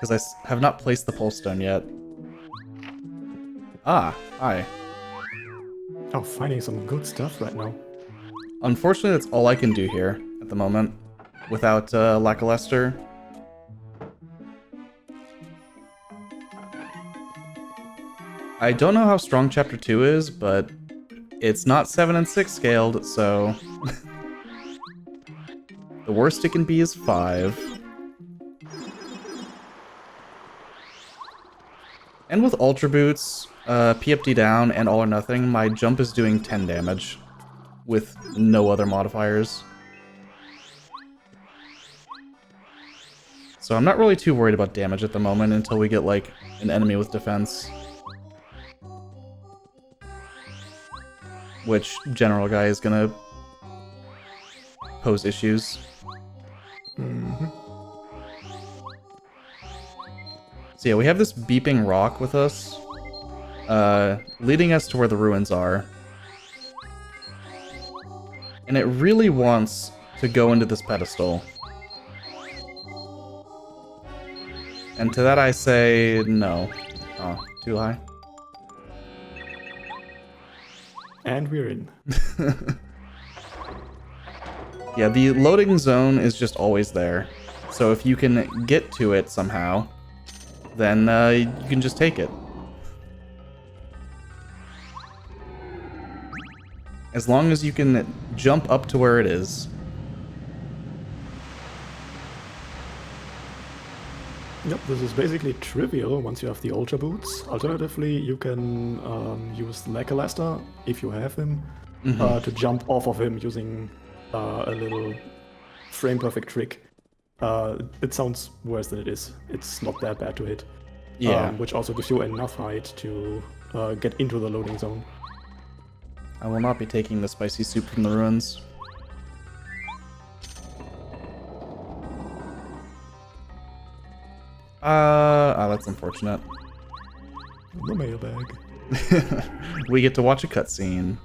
Because I have not placed the Pulse Stone yet. Ah, hi. Oh, finding some good stuff right now. Unfortunately, that's all I can do here at the moment. Without Lackluster. I don't know how strong Chapter 2 is, but it's not 7 and 6 scaled, so... the worst it can be is 5. And with Ultra Boots, PFD down, and All or Nothing, my jump is doing 10 damage. With no other modifiers. So I'm not really too worried about damage at the moment until we get, like, an enemy with defense. Which General Guy is gonna pose issues. Mm-hmm. So yeah, we have this beeping rock with us, leading us to where the ruins are. And it really wants to go into this pedestal. And to that I say, no. Oh, too high. And we're in. Yeah, the loading zone is just always there. So if you can get to it somehow, then you can just take it. As long as you can jump up to where it is. Yep, this is basically trivial once you have the Ultra Boots. Alternatively, you can use Lackluster, if you have him, to jump off of him using a little frame-perfect trick. It sounds worse than it is. It's not that bad to hit. Yeah. Which also gives you enough height to get into the loading zone. I will not be taking the spicy soup from the ruins. That's unfortunate. The mailbag. We get to watch a cutscene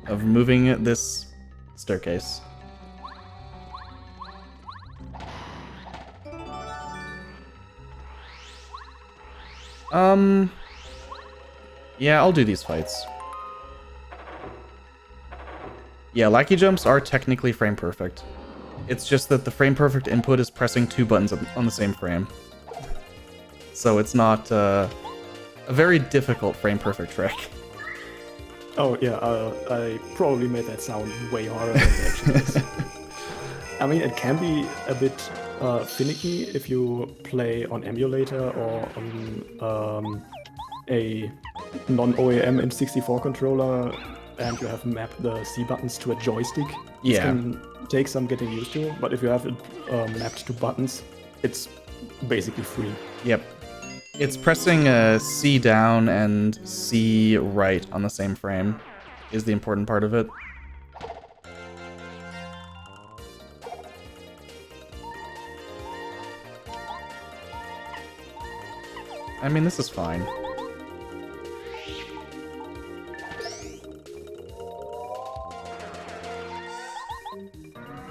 of moving this staircase. Yeah, I'll do these fights. Yeah, Lackey jumps are technically frame perfect. It's just that the frame perfect input is pressing 2 buttons on the same frame. So it's not a a very difficult frame perfect trick. Oh yeah, I probably made that sound way harder than it actually is. I mean, it can be a bit finicky if you play on emulator or on a non-OEM N64 controller and you have mapped the C buttons to a joystick. This can take some getting used to, but if you have it mapped to buttons, it's basically free. Yep. It's pressing C down and C right on the same frame is the important part of it. I mean, this is fine.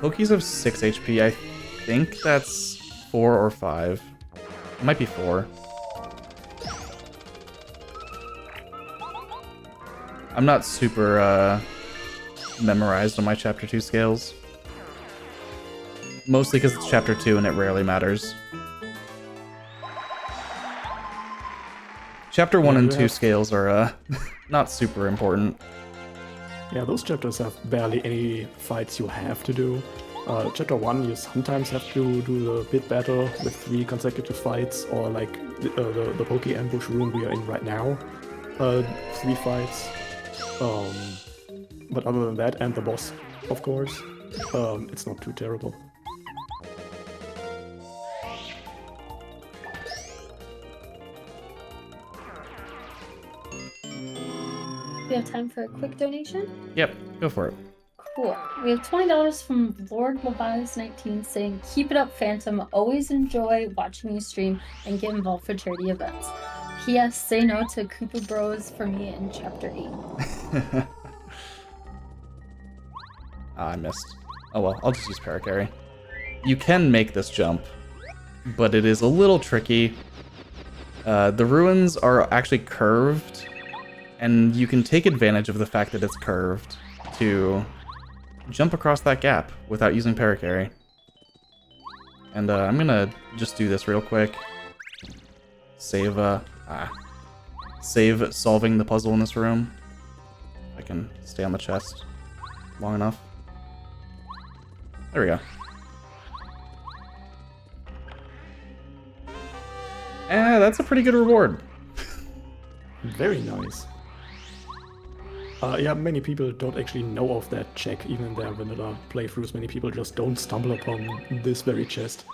Pokies have 6 HP. I think that's 4 or 5. It might be 4. I'm not super memorized on my Chapter 2 scales. Mostly because it's Chapter 2 and it rarely matters. Chapter 1 and 2 scales are not super important. Yeah, those chapters have barely any fights you have to do. Chapter 1, you sometimes have to do the pit battle with 3 consecutive fights, or like the Poke Ambush room we are in right now. 3 fights. But other than that, and the boss, of course, it's not too terrible. We have time for a quick donation? Yep, go for it. Cool. We have $20 from Lord Mobiles19 saying, "Keep it up, Phantom. Always enjoy watching you stream and get involved for charity events. P.S. Say no to Koopa Bros for me in Chapter 8. I missed. Oh well, I'll just use Paracarry. You can make this jump, but it is a little tricky. The ruins are actually curved, and you can take advantage of the fact that it's curved to jump across that gap without using Paracarry. And I'm gonna just do this real quick. Save solving the puzzle in this room. I can stay on the chest long enough. There we go. That's a pretty good reward. Very nice. Yeah, many people don't actually know of that check, even in their vanilla playthroughs. Many people just don't stumble upon this very chest.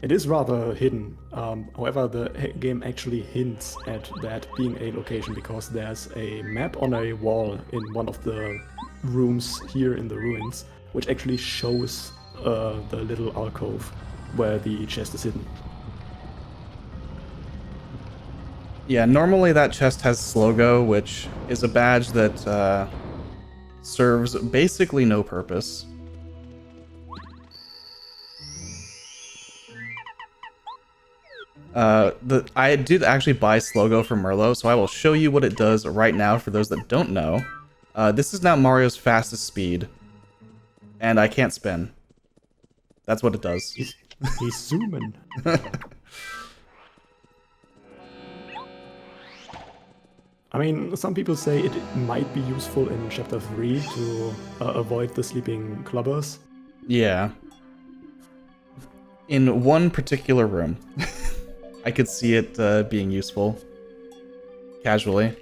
It is rather hidden. However, the game actually hints at that being a location because there's a map on a wall in one of the rooms here in the ruins, which actually shows the little alcove where the chest is hidden. Yeah, normally that chest has Slogo, which is a badge that serves basically no purpose. I did actually buy Slogo from Merlo, so I will show you what it does right now for those that don't know. This is now Mario's fastest speed, and I can't spin. That's what it does. He's zooming. I mean, some people say it might be useful in Chapter 3 to avoid the sleeping clubbers. Yeah. In one particular room. I could see it being useful. Casually.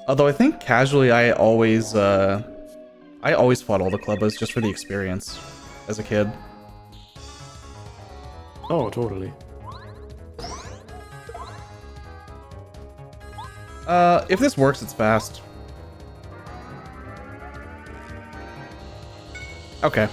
Although I think casually I always fought all the clubbers just for the experience as a kid. Oh, totally. If this works, it's fast. Okay.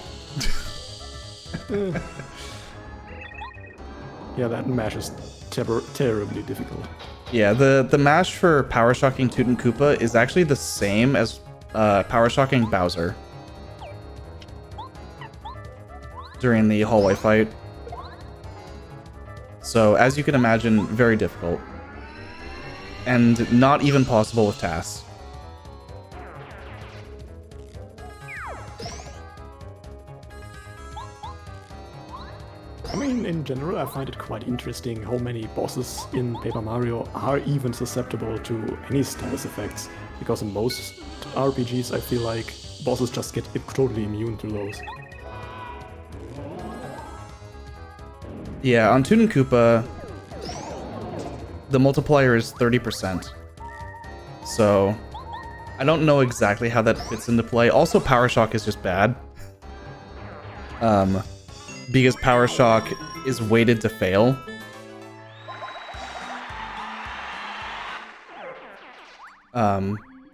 Yeah, that mash is terribly difficult. Yeah, the mash for Power Shocking Toot and Koopa is actually the same as Power Shocking Bowser during the hallway fight. So, as you can imagine, very difficult. And not even possible with TAS. I mean, in general, I find it quite interesting how many bosses in Paper Mario are even susceptible to any status effects, because in most RPGs I feel like bosses just get totally immune to those. Yeah, on Toon and Koopa, the multiplier is 30%. So, I don't know exactly how that fits into play. Also, Power Shock is just bad. Because Power Shock is weighted to fail.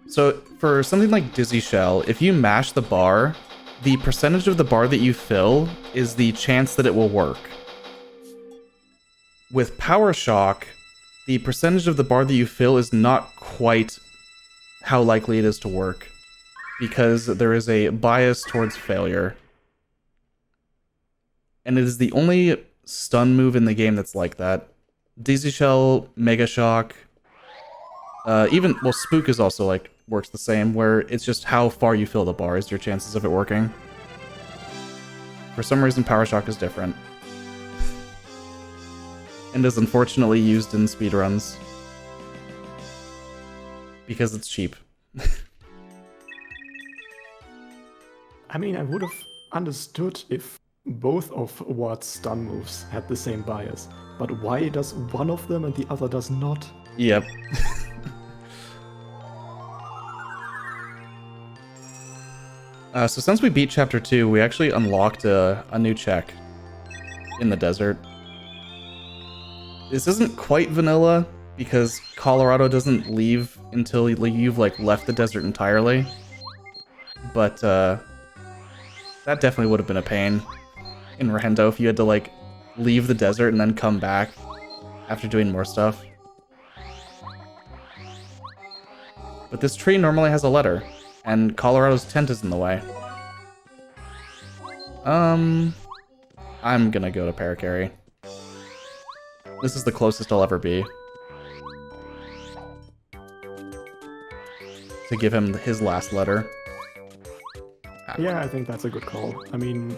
So for something like Dizzy Shell, if you mash the bar, the percentage of the bar that you fill is the chance that it will work. With Power Shock, the percentage of the bar that you fill is not quite how likely it is to work, because there is a bias towards failure. And it is the only stun move in the game that's like that. Dizzy Shell, Mega Shock, Spook is also like, works the same, where it's just how far you fill the bar is your chances of it working. For some reason, Power Shock is different. And is unfortunately used in speedruns. Because it's cheap. I mean, I would have understood if both of Watt's stun moves had the same bias, but why does one of them and the other does not? Yep. So since we beat Chapter 2, we actually unlocked a new check in the desert. This isn't quite vanilla, because Colorado doesn't leave until you've like left the desert entirely. But that definitely would have been a pain in Rando if you had to like leave the desert and then come back after doing more stuff. But this tree normally has a letter, and Colorado's tent is in the way. I'm gonna go to Parakarry. This is the closest I'll ever be to give him his last letter. Yeah, I think that's a good call. I mean,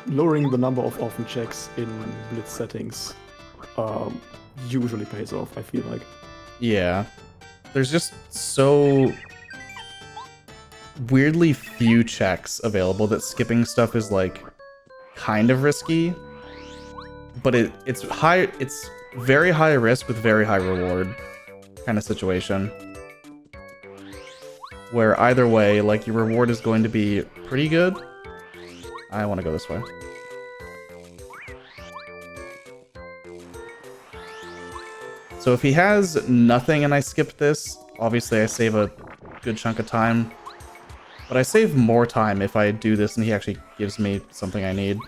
lowering the number of orphan checks in Blitz settings usually pays off, I feel like. Yeah. There's just so weirdly few checks available that skipping stuff is like kind of risky. But it's very high risk with very high reward kind of situation. Where either way, like, your reward is going to be pretty good. I want to go this way. So if he has nothing and I skip this, obviously I save a good chunk of time. But I save more time if I do this and he actually gives me something I need.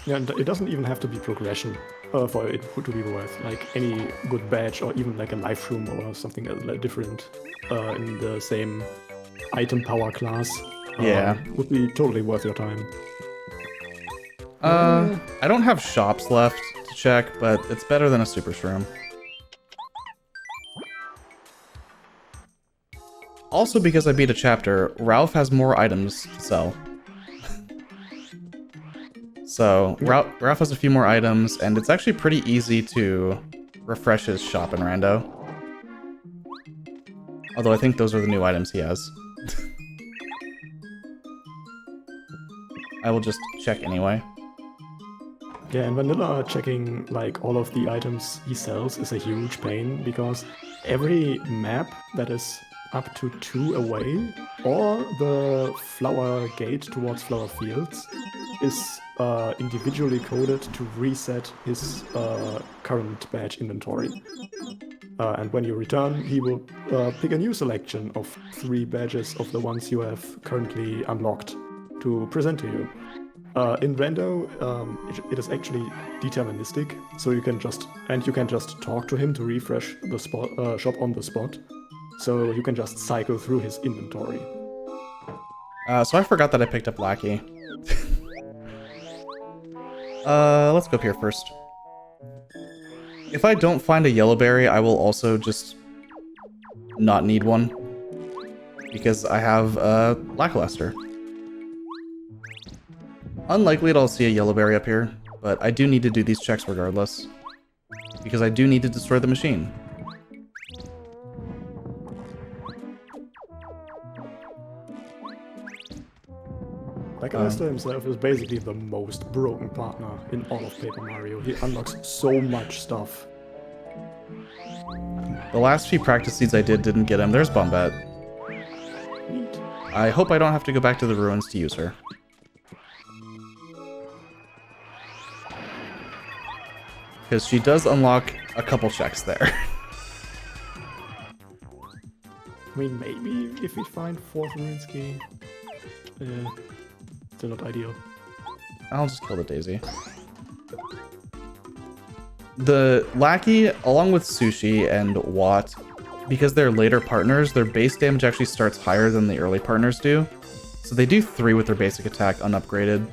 Yeah, and it doesn't even have to be progression for it to be worth. Like any good badge or even like a life room or something different in the same item power class would be totally worth your time. I don't have shops left to check, but it's better than a super shroom. Also, because I beat a chapter, Ralph has more items to sell. So, Ralph has a few more items, and it's actually pretty easy to refresh his shop in Rando. Although I think those are the new items he has. I will just check anyway. Yeah, in Vanilla, checking like all of the items he sells is a huge pain, because every map that is up to 2 away, or the flower gate towards flower fields, is individually coded to reset his current badge inventory. And when you return, he will pick a new selection of 3 badges of the ones you have currently unlocked to present to you. In Rando, it is actually deterministic, so you can just talk to him to refresh the shop on the spot. So you can just cycle through his inventory. So I forgot that I picked up Lackey. Let's go up here first. If I don't find a yellow berry, I will also just not need one, because I have Lackluster. Unlikely that I'll see a yellow berry up here, but I do need to do these checks regardless. Because I do need to destroy the machine. Lackluster himself is basically the most broken partner in all of Paper Mario. He unlocks so much stuff. The last few practice seeds I didn't get him. There's Bombette. Neat. I hope I don't have to go back to the ruins to use her. Because she does unlock a couple checks there. I mean, maybe if we find 4th ruins key. Still not ideal. I'll just kill the daisy. The Lackey, along with Sushi and Watt, because they're later partners, their base damage actually starts higher than the early partners do. So they do 3 with their basic attack unupgraded.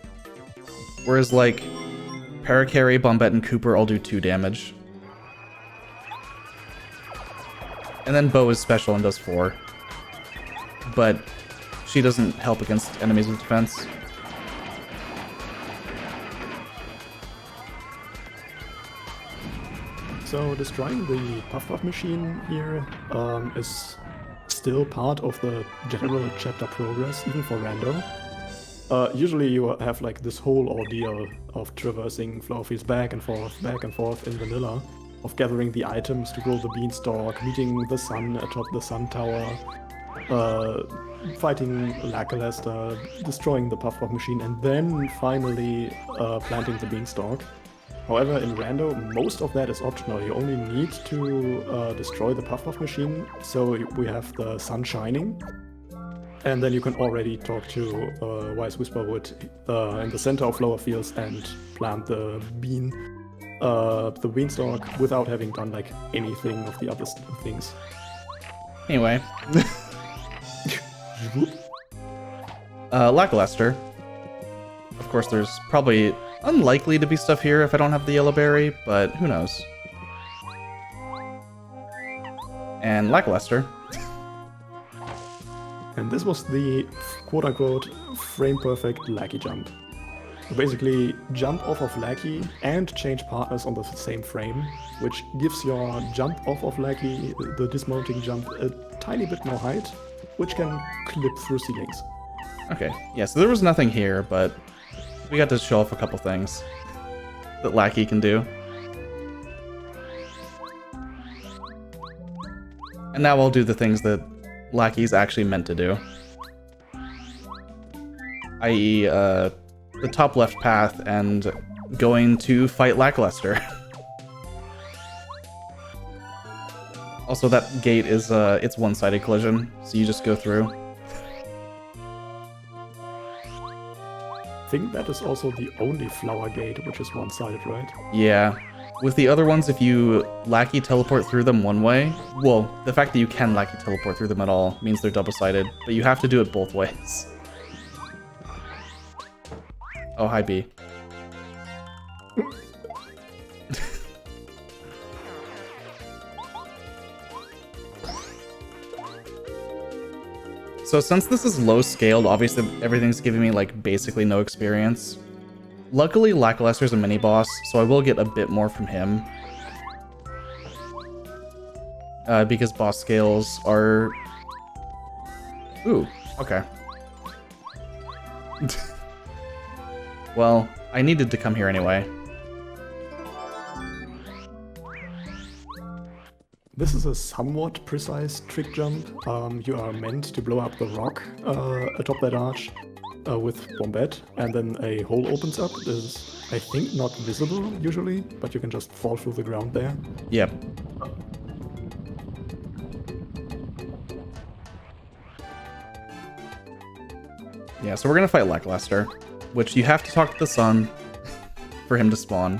Whereas like Parakarry, Bombette, and Cooper all do 2 damage. And then Bo is special and does 4. But she doesn't help against enemies with defense. So destroying the Puff machine here is still part of the general chapter progress, even for Rando. Usually you have like this whole ordeal of traversing flower fields back and forth in vanilla, of gathering the items to grow the beanstalk, meeting the sun atop the sun tower, fighting Lackluster, destroying the Puff machine, and then finally planting the beanstalk. However, in Rando, most of that is optional. You only need to destroy the Puff machine, so we have the sun shining. And then you can already talk to Wise Whisperwood in the center of Flower Fields and plant the beanstalk without having done like anything of the other things. Anyway. Lackluster. Of course, there's probably unlikely to be stuff here if I don't have the yellow berry, but who knows. And Lackluster. And this was the quote-unquote frame-perfect Lackey jump. So basically, jump off of Lackey and change partners on the same frame, which gives your jump off of Lackey, the dismounting jump, a tiny bit more height, which can clip through ceilings. Okay, yeah, so there was nothing here, but we got to show off a couple things that Lackey can do. And now we'll do the things that Lackey's actually meant to do. I.e., the top left path and going to fight Lackluster. Also, that gate is, it's one-sided collision, so you just go through. I think that is also the only flower gate which is one-sided, right? Yeah. With the other ones, if you Lackey teleport through them one way, well, the fact that you can Lackey teleport through them at all means they're double-sided, but you have to do it both ways. Oh, hi, B. So since this is low-scaled, obviously everything's giving me, like, basically no experience. Luckily, Lackluster's a mini-boss, so I will get a bit more from him. Because boss scales are... Ooh, okay. Well, I needed to come here anyway. This is a somewhat precise trick jump. You are meant to blow up the rock atop that arch with Bombette, and then a hole opens up. This is, I think, not visible usually, but you can just fall through the ground there. Yep. Yeah, so we're gonna fight Lackluster, which you have to talk to the sun for him to spawn.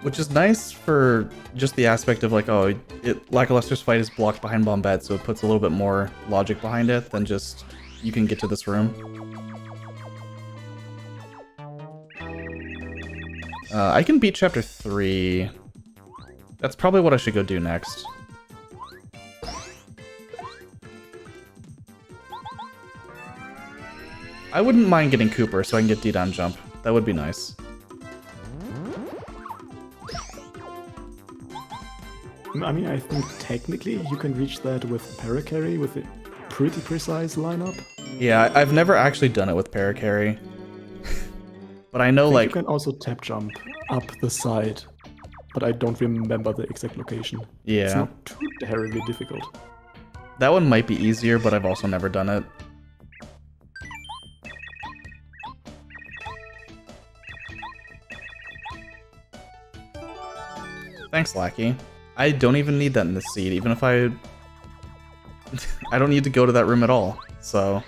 Which is nice for just the aspect of like, oh, Lackluster's fight is blocked behind Bombette, so it puts a little bit more logic behind it than just, you can get to this room. I can beat Chapter 3. That's probably what I should go do next. I wouldn't mind getting Cooper so I can get D-down jump. That would be nice. I mean, I think technically you can reach that with Paracarry with a pretty precise lineup. Yeah, I've never actually done it with Paracarry. But I know, I think like... you can also tap jump up the side, but I don't remember the exact location. Yeah. It's not too terribly difficult. That one might be easier, but I've also never done it. Thanks, Lackey. I don't even need that in this seed, even if I... I don't need to go to that room at all, so...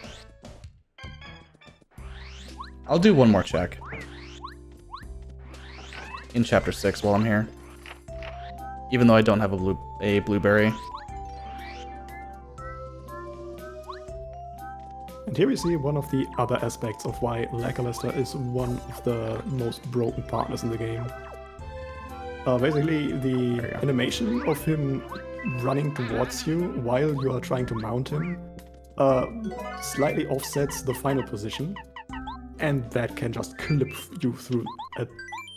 I'll do one more check. In Chapter 6 while I'm here. Even though I don't have a blueberry. And here we see one of the other aspects of why Lackluster is one of the most broken partners in the game. Basically, the animation of him running towards you while you are trying to mount him slightly offsets the final position, and that can just clip you through a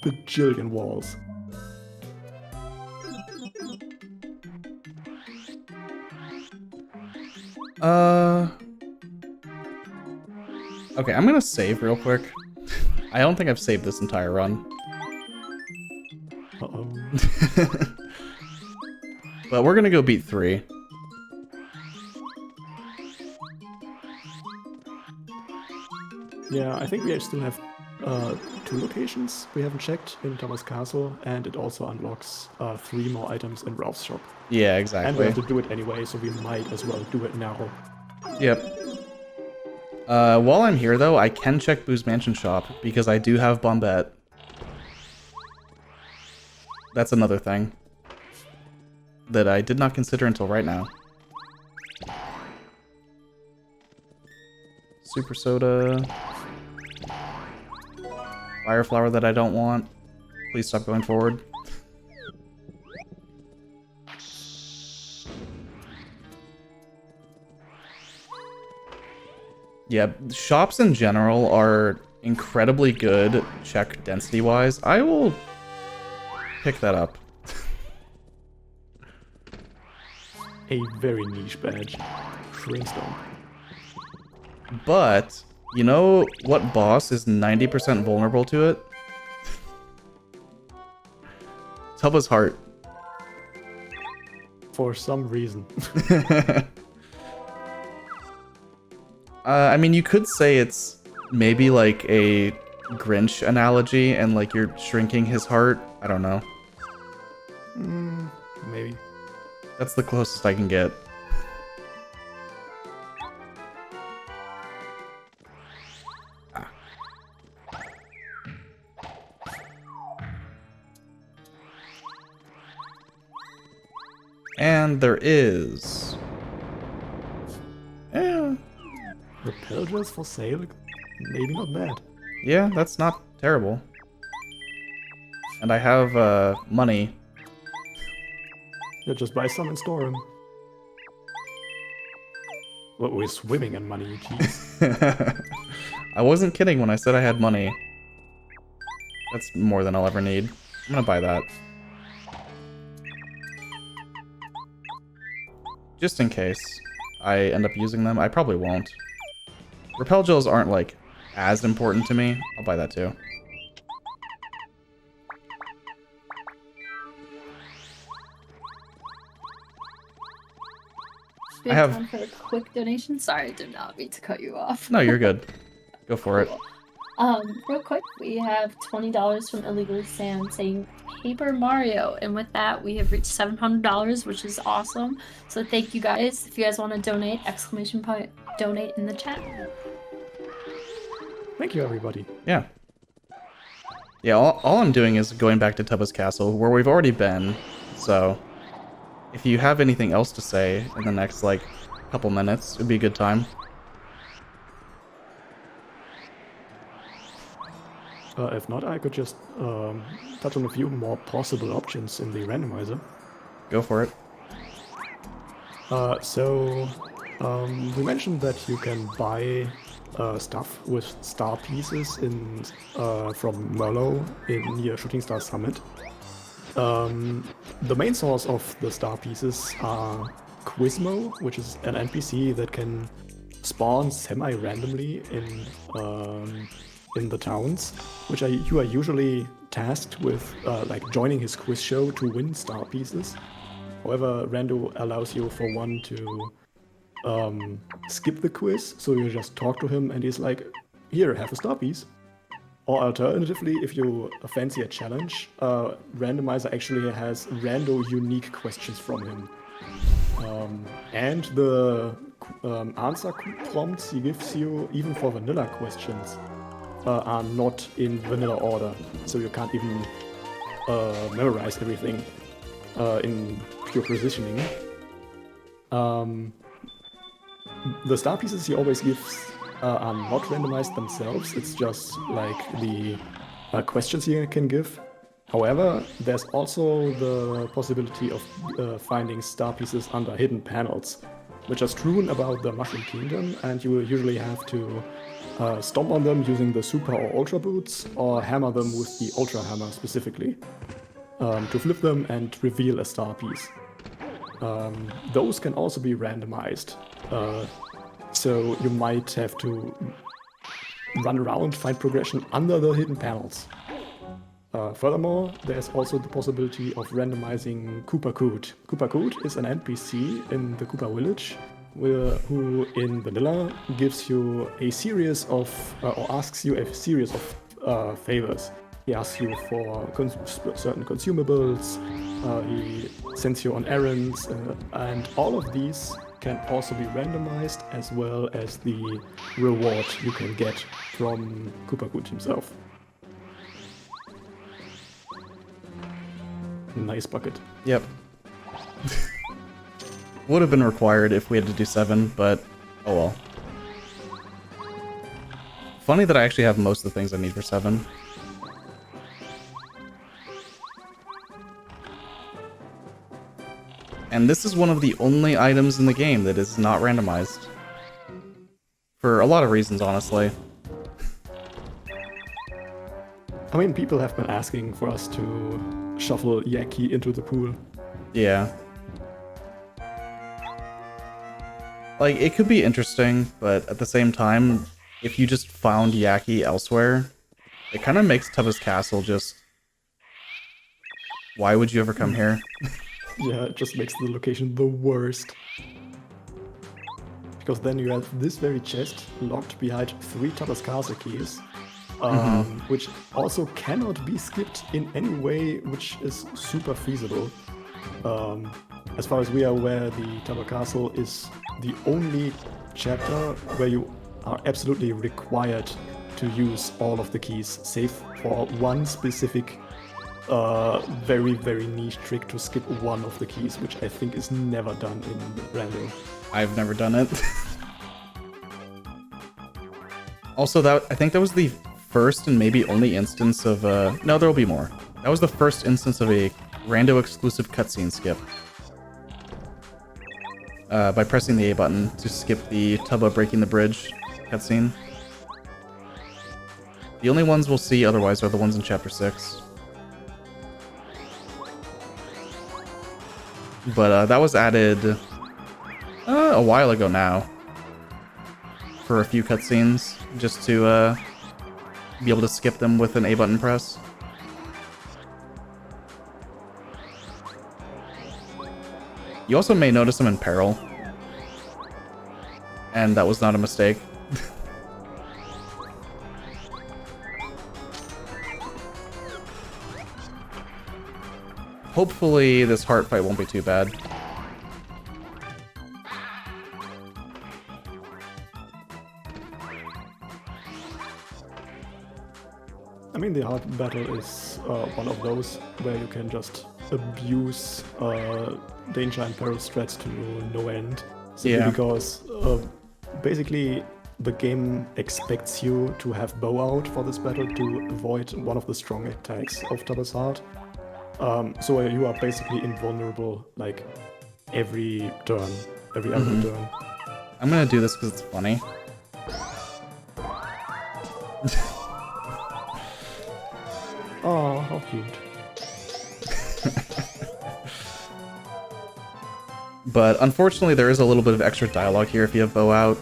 bajillion walls. Okay, I'm gonna save real quick. I don't think I've saved this entire run. Uh-oh. But we're gonna go beat 3. Yeah, I think we still have 2 locations we haven't checked in Tubba's castle, and it also unlocks 3 more items in Ralph's shop. Yeah, And we exactly. have to do it anyway, so we might as well do it now. Yep. While I'm here, though, I can check Boo's Mansion shop, because I do have Bombette. That's another thing that I did not consider until right now. Super Soda. Fire Flower that I don't want. Please stop going forward. Yeah, shops in general are incredibly good check density-wise. I will pick that up. A very niche badge. Shrinkstone. But, you know what boss is 90% vulnerable to it? Tubba's heart. For some reason. I mean, you could say it's maybe like a Grinch analogy and like you're shrinking his heart. I don't know. Maybe. That's the closest I can get. And there is... Yeah. Repel dress for sale? Maybe not bad. Yeah, that's not terrible. And I have, money. Yeah, just buy some and store them. Well, we're swimming in money, jeez. I wasn't kidding when I said I had money. That's more than I'll ever need. I'm gonna buy that. Just in case I end up using them. I probably won't. Repel gels aren't, like, as important to me. I'll buy that too. We I have- time for a quick donation. Sorry, I did not mean to cut you off. No, you're good. Go for it. Real quick, we have $20 from Illegally Sam saying Paper Mario, and with that, we have reached $700, which is awesome. So thank you guys. If you guys want to donate, exclamation point donate in the chat. Thank you, everybody. Yeah. Yeah, all I'm doing is going back to Tubba's castle, where we've already been, so... If you have anything else to say in the next, like, couple minutes, it'd be a good time. If not, I could just touch on a few more possible options in the randomizer. Go for it. We mentioned that you can buy stuff with star pieces in from Merlot in near Shooting Star Summit. The main source of the star pieces are Quizmo, which is an NPC that can spawn semi-randomly in the towns, which you are usually tasked with like joining his quiz show to win star pieces. However, Rando allows you for one to skip the quiz, so you just talk to him and he's like, here, have a star piece. Or alternatively, if you fancy a challenge, Randomizer actually has Rando unique questions from him. And the answer prompts he gives you, even for vanilla questions, are not in vanilla order, so you can't even memorize everything in pure positioning. The star pieces he always gives are not randomized themselves, it's just like the questions he can give. However, there's also the possibility of finding star pieces under hidden panels, which are strewn about the Mushroom Kingdom, and you will usually have to stomp on them using the Super or Ultra Boots, or hammer them with the Ultra Hammer specifically, to flip them and reveal a star piece. Those can also be randomized, so you might have to run around, find progression under the hidden panels. Furthermore, there's also the possibility of randomizing Koopa Koot. Koopa Koot is an NPC in the Koopa Village, who in vanilla gives you a series of, or asks you a series of favors. He asks you for certain consumables, he sends you on errands, and all of these can also be randomized, as well as the reward you can get from Koopa Koot himself. Nice bucket. Yep. Would have been required if we had to do 7, but oh well. Funny that I actually have most of the things I need for 7. And this is one of the only items in the game that is not randomized. For a lot of reasons, honestly. I mean, people have been asking for us to shuffle Yaki into the pool. Yeah. Like, it could be interesting, but at the same time, if you just found Yaki elsewhere, it kind of makes Tubba's castle just... Why would you ever come here? Yeah, it just makes the location the worst. Because then you have this very chest locked behind 3 Tubba's castle keys, which also cannot be skipped in any way, which is super feasible. As far as we are aware, the Tubba Castle is the only chapter where you are absolutely required to use all of the keys, save for one specific very, very niche trick to skip one of the keys, which I think is never done in Rando. I've never done it. Also, I think that was the first and maybe only instance of no, there will be more. That was the first instance of a Rando exclusive cutscene skip. By pressing the A button to skip the Tubba breaking the bridge cutscene. The only ones we'll see otherwise are the ones in Chapter 6. But that was added a while ago now. For a few cutscenes, just to be able to skip them with an A button press. You also may notice them in peril. And that was not a mistake. Hopefully this heart fight won't be too bad. I mean, the hard battle is one of those where you can just abuse danger and peril strats to no end. Simply because basically the game expects you to have bow out for this battle to avoid one of the strong attacks of Tubba's heart. So you are basically invulnerable like every turn, every other turn. I'm gonna do this because it's funny. cute. But unfortunately, there is a little bit of extra dialogue here if you have bow out.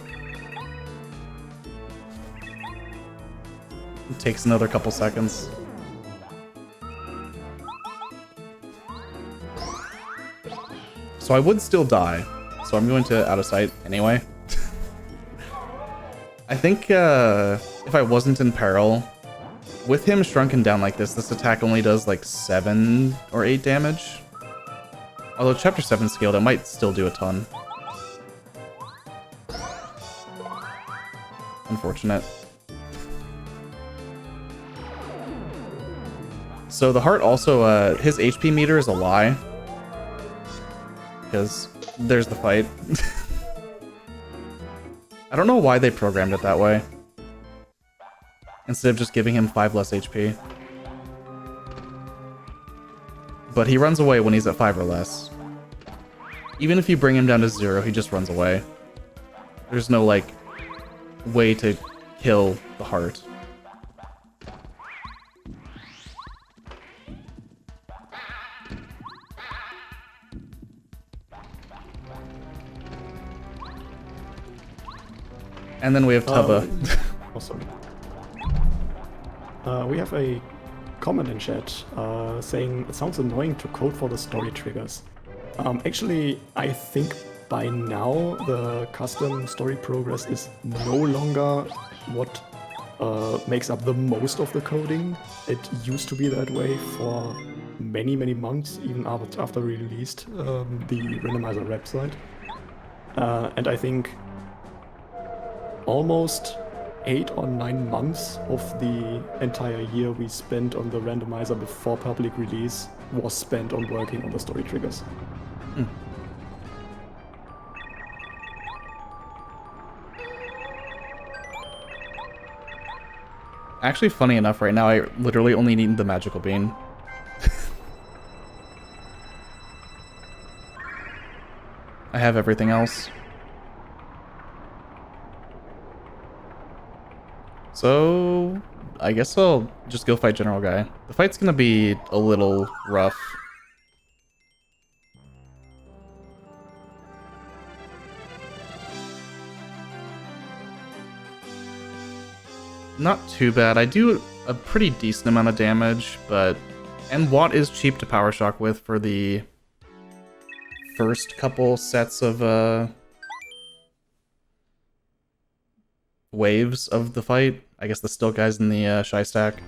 It takes another couple seconds. So I would still die, so I'm going to out of sight anyway. I think if I wasn't in peril, with him shrunken down like this attack only does like 7 or 8 damage. Although Chapter 7 scaled, it might still do a ton. Unfortunate. So the heart also, his HP meter is a lie. Because there's the fight. I don't know why they programmed it that way. Instead of just giving him 5 less HP. But he runs away when he's at 5 or less. Even if you bring him down to 0, he just runs away. There's no, like, way to kill the heart. And then we have Tubba. Oh, sorry. We have a comment in chat saying it sounds annoying to code for the story triggers. Actually, I think by now the custom story progress is no longer what makes up the most of the coding. It used to be that way for many, many months, even after we released the Randomizer website. And I think almost 8 or 9 months of the entire year we spent on the randomizer before public release was spent on working on the story triggers. Actually, funny enough, right now I literally only need the magical bean. I have everything else. So, I guess I'll just go fight General Guy. The fight's gonna be a little rough. Not too bad. I do a pretty decent amount of damage, but... And Watt is cheap to power shock with for the first couple sets of, waves of the fight. I guess the still guys in the shy stack.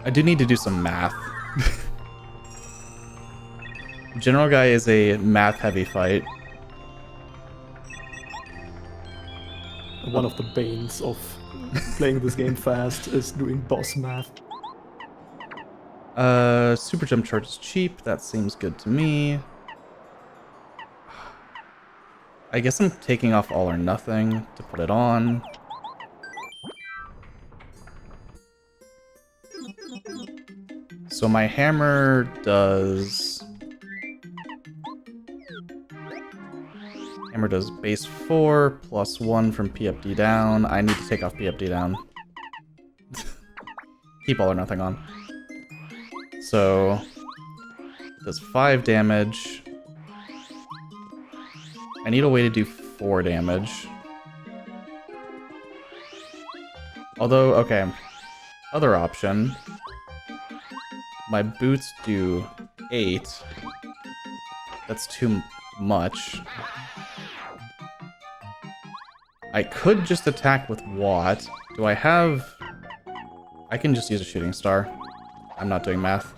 I do need to do some math. General Guy is a math-heavy fight. One of the banes of playing this game fast is doing boss math. Super jump charge is cheap. That seems good to me. I guess I'm taking off all or nothing to put it on. So my hammer does... Hammer does base 4 plus 1 from P up D down. I need to take off P up D down. Keep all or nothing on. So... does 5 damage. I need a way to do 4 damage. Although, okay. Other option. My boots do 8. That's too much. I could just attack with Watt. Do I have... I can just use a shooting star. I'm not doing math.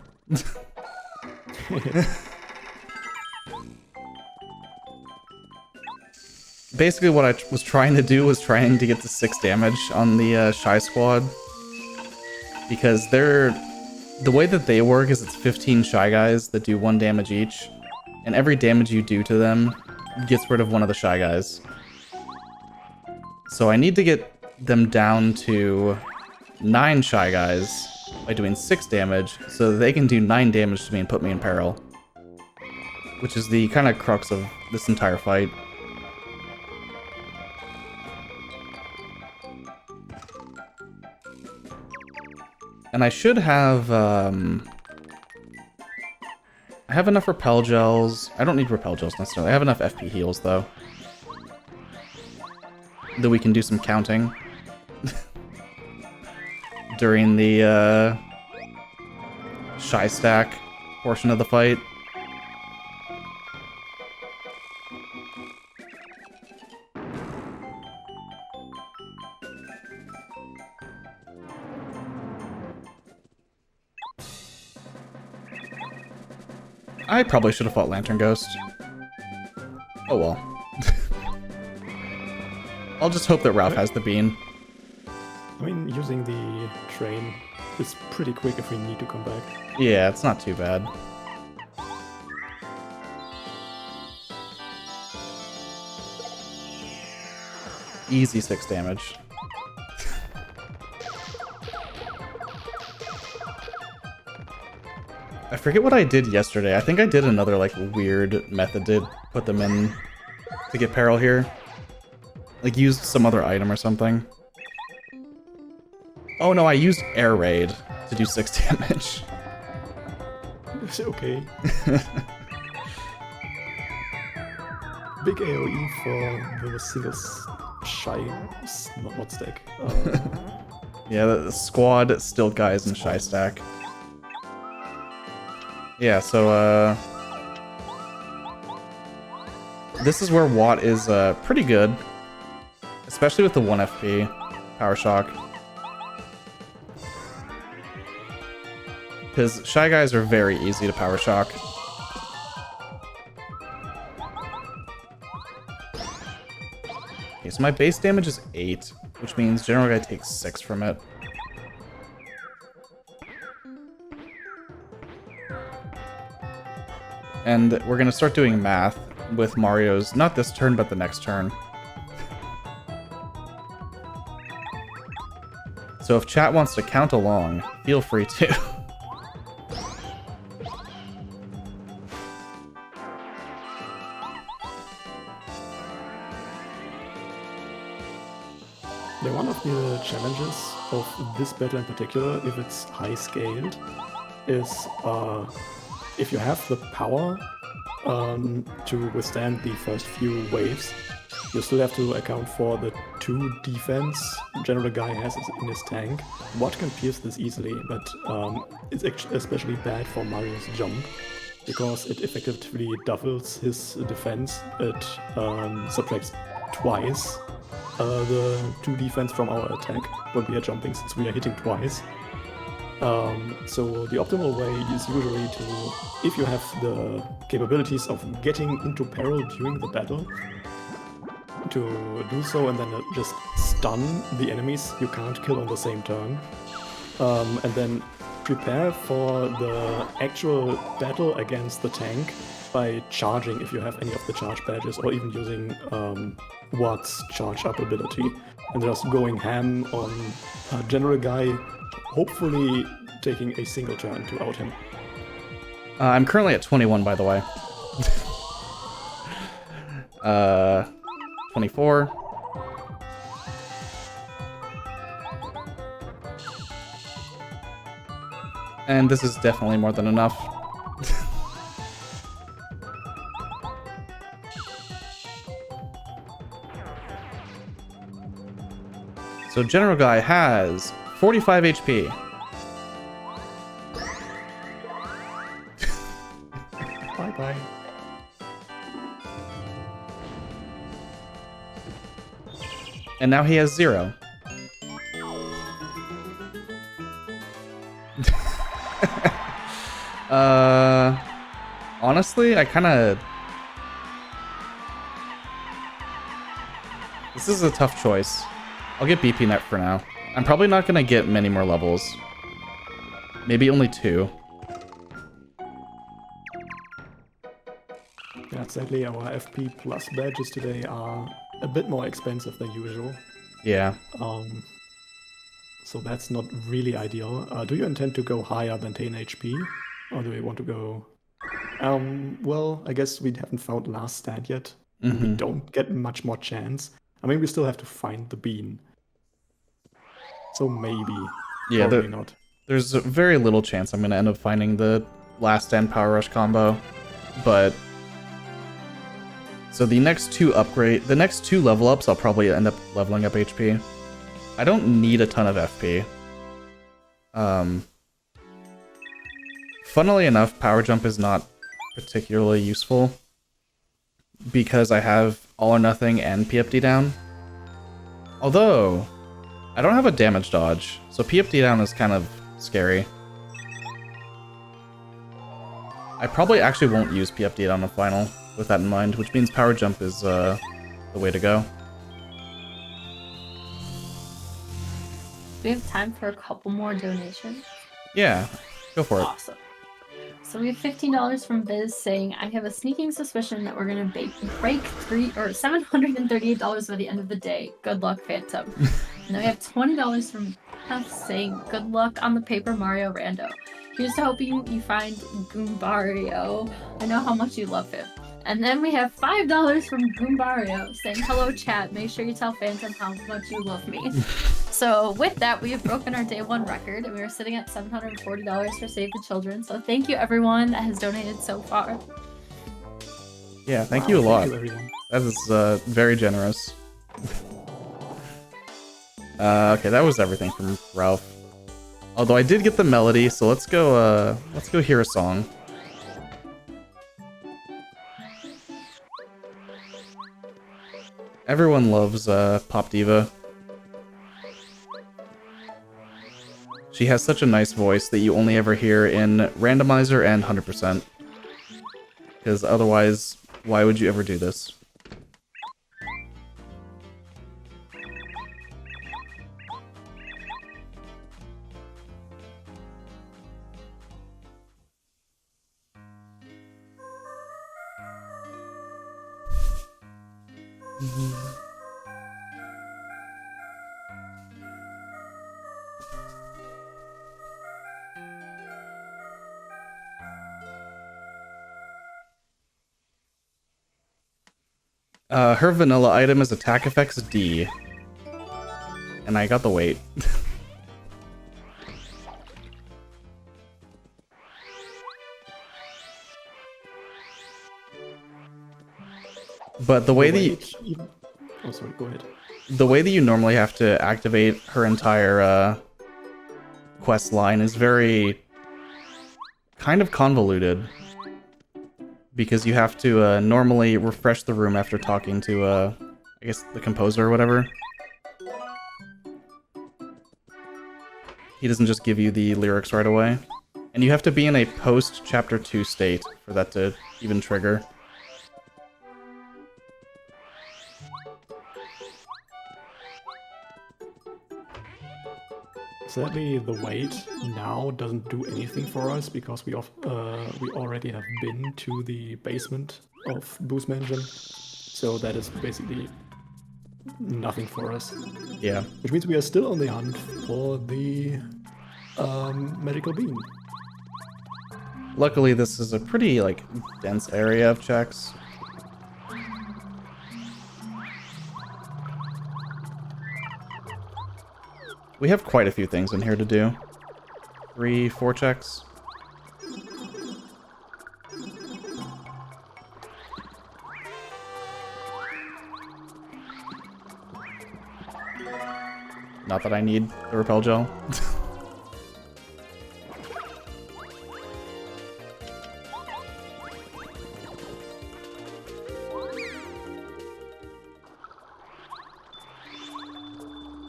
Basically what I was trying to do was trying to get to 6 damage on the Shy Squad. Because they're... The way that they work is it's 15 Shy Guys that do 1 damage each. And every damage you do to them gets rid of one of the Shy Guys. So I need to get them down to 9 Shy Guys by doing 6 damage so that they can do 9 damage to me and put me in peril. Which is the kind of crux of this entire fight. And I should have, I have enough repel gels. I don't need repel gels necessarily. I have enough FP heals, though. That we can do some counting. During the, Shy Stack portion of the fight. I probably should have fought Lantern Ghost. Oh well. I'll just hope that Ralph has the bean. I mean, using the train is pretty quick if we need to come back. Yeah, it's not too bad. Easy 6 damage. I forget what I did yesterday. I think I did another, like, weird method to put them in to get Peril here. Like, used some other item or something. Oh no, I used Air Raid to do 6 damage. It's okay. Big AoE for the single shy not stack. Yeah, the squad still guys in Shy Stack. Yeah, so, this is where Watt is, pretty good. Especially with the 1 FP Power Shock. Because Shy Guys are very easy to Power Shock. Okay, so my base damage is 8, which means General Guy takes 6 from it. And we're gonna start doing math with Mario's, not this turn, but the next turn. So if chat wants to count along, feel free to. One of the challenges of this battle in particular, if it's high scaled, is if you have the power to withstand the first few waves, you still have to account for the 2 defense General Guy has in his tank. Watt can pierce this easily, but it's especially bad for Mario's jump, because it effectively doubles his defense. It subtracts twice the 2 defense from our attack when we are jumping, since we are hitting twice. So the optimal way is usually to, if you have the capabilities of getting into peril during the battle, to do so and then just stun the enemies you can't kill on the same turn. And then prepare for the actual battle against the tank by charging if you have any of the charge badges, or even using Watt's charge up ability, and just going ham on General Guy, hopefully taking a single turn to out him. I'm currently at 21, by the way. 24. And this is definitely more than enough. So General Guy has 45 HP. Bye-bye. And now he has 0. Honestly, I kinda... This is a tough choice. I'll get BP Net for now. I'm probably not gonna get many more levels. Maybe only 2. Yeah, sadly our FP plus badges today are a bit more expensive than usual. Yeah. So that's not really ideal. Do you intend to go higher than 10 HP? Or do you want to go... well, I guess we haven't found last stand yet. Mm-hmm. We don't get much more chance. I mean, we still have to find the bean. So maybe. Yeah, probably not. there's a very little chance I'm gonna end up finding the Last Stand Power Rush combo, but so the next two level ups, I'll probably end up leveling up HP. I don't need a ton of FP. Funnily enough, Power Jump is not particularly useful because I have All or Nothing and PFD down. Although, I don't have a damage dodge, so PFD down is kind of scary. I probably actually won't use PFD down on final with that in mind, which means Power Jump is the way to go. We have time for a couple more donations. Yeah, go for it. Awesome. So we have $15 from Biz saying, I have a sneaking suspicion that we're going to break $738 by the end of the day. Good luck, Phantom. And then we have $20 from Beth saying, good luck on the Paper Mario Rando. Here's to hoping you find Goombario. I know how much you love him. And then we have $5 from Goombario saying, hello chat, make sure you tell Phantom how much you love me. So with that, we have broken our day one record, and we are sitting at $740 for Save the Children. So thank you everyone that has donated so far. Yeah, thank you a lot. Thank you, everyone. That is very generous. Okay, that was everything from Ralph. Although I did get the melody, so let's go hear a song. Everyone loves Pop Diva. She has such a nice voice that you only ever hear in Randomizer and 100%. Because otherwise, why would you ever do this? Her vanilla item is attack effects D. And I got the weight. But the way that you... Oh, sorry, go ahead. The way that you normally have to activate her entire quest line is very kind of convoluted. Because you have to normally refresh the room after talking to, I guess, the composer or whatever. He doesn't just give you the lyrics right away. And you have to be in a post-Chapter 2 state for that to even trigger. Sadly, the wait now doesn't do anything for us because we already have been to the basement of Boost Mansion, so that is basically nothing for us. Yeah. Which means we are still on the hunt for the medical beam. Luckily, this is a pretty, like, dense area of checks. We have quite a few things in here to do. 3, 4 checks. Not that I need the repel gel.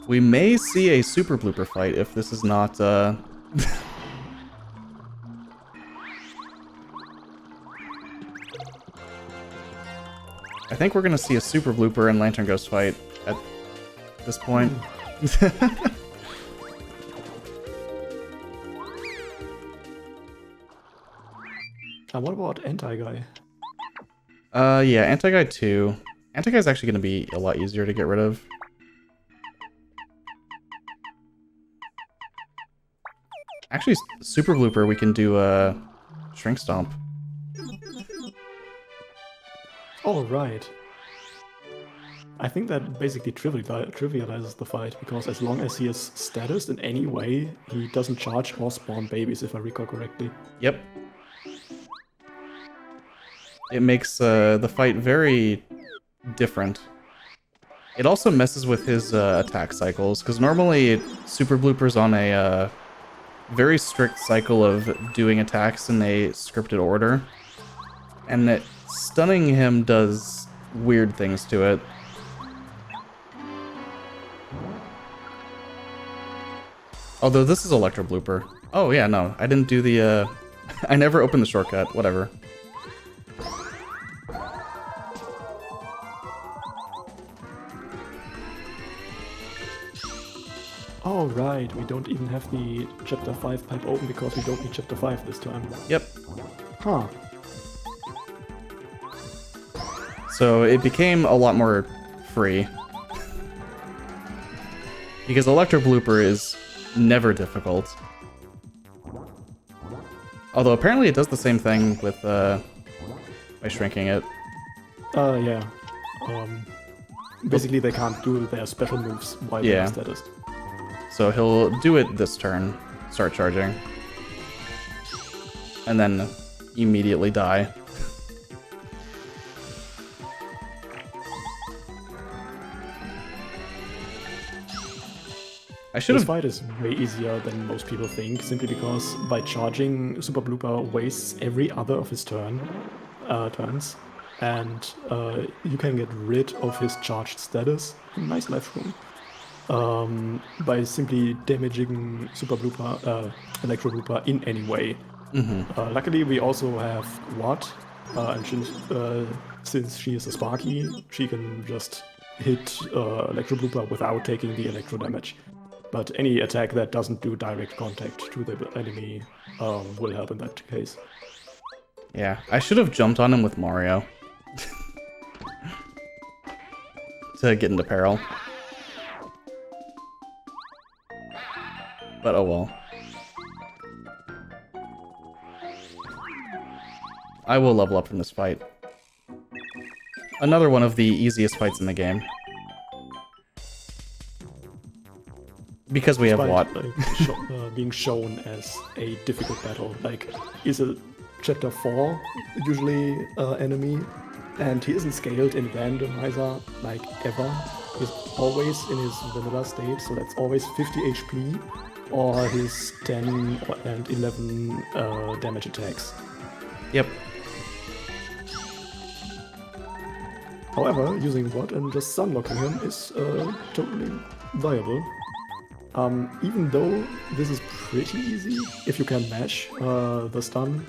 We may see a super blooper fight if this is not, I think we're gonna see a super blooper and Lantern Ghost fight at this point. What about Anti-Guy? Yeah, Anti-Guy 2. Anti-Guy is actually gonna be a lot easier to get rid of. Actually, Super Blooper, we can do Shrink Stomp. Oh, right. I think that basically trivializes the fight, because as long as he is status in any way, he doesn't charge or spawn babies, if I recall correctly. Yep. It makes the fight very different. It also messes with his attack cycles, because normally Super Blooper's on a very strict cycle of doing attacks in a scripted order, and stunning him does weird things to it. Although this is Electro Blooper. Oh yeah, no, I didn't do the, I never opened the shortcut, whatever. Oh right, we don't even have the Chapter 5 pipe open because we don't need Chapter 5 this time. Yep. Huh. So it became a lot more free. Because Electro Blooper is never difficult. Although apparently it does the same thing with by shrinking it. Yeah. Basically they can't do their special moves while they're in status. So he'll do it this turn, start charging, and then immediately die. This fight is way easier than most people think, simply because by charging, Super Blooper wastes every other of his turns, and you can get rid of his charged status. Nice life room. By simply damaging Super Blooper, Electro Blooper in any way. Luckily, we also have Watt, and since she is a Sparky, she can just hit Electro Blooper without taking the electro damage. But any attack that doesn't do direct contact to the enemy will help in that case. Yeah, I should have jumped on him with Mario to get into peril. But oh well. I will level up from this fight. Another one of the easiest fights in the game. Because we have Watt. Being shown as a difficult battle. Like, he's a Chapter 4 usually enemy, and he isn't scaled in Randomizer like ever. He's always in his vanilla state, so that's always 50 HP or his 10 and 11 damage attacks. Yep. However, using Watt and just sunlocking him is totally viable. Even though this is pretty easy, if you can match the stun,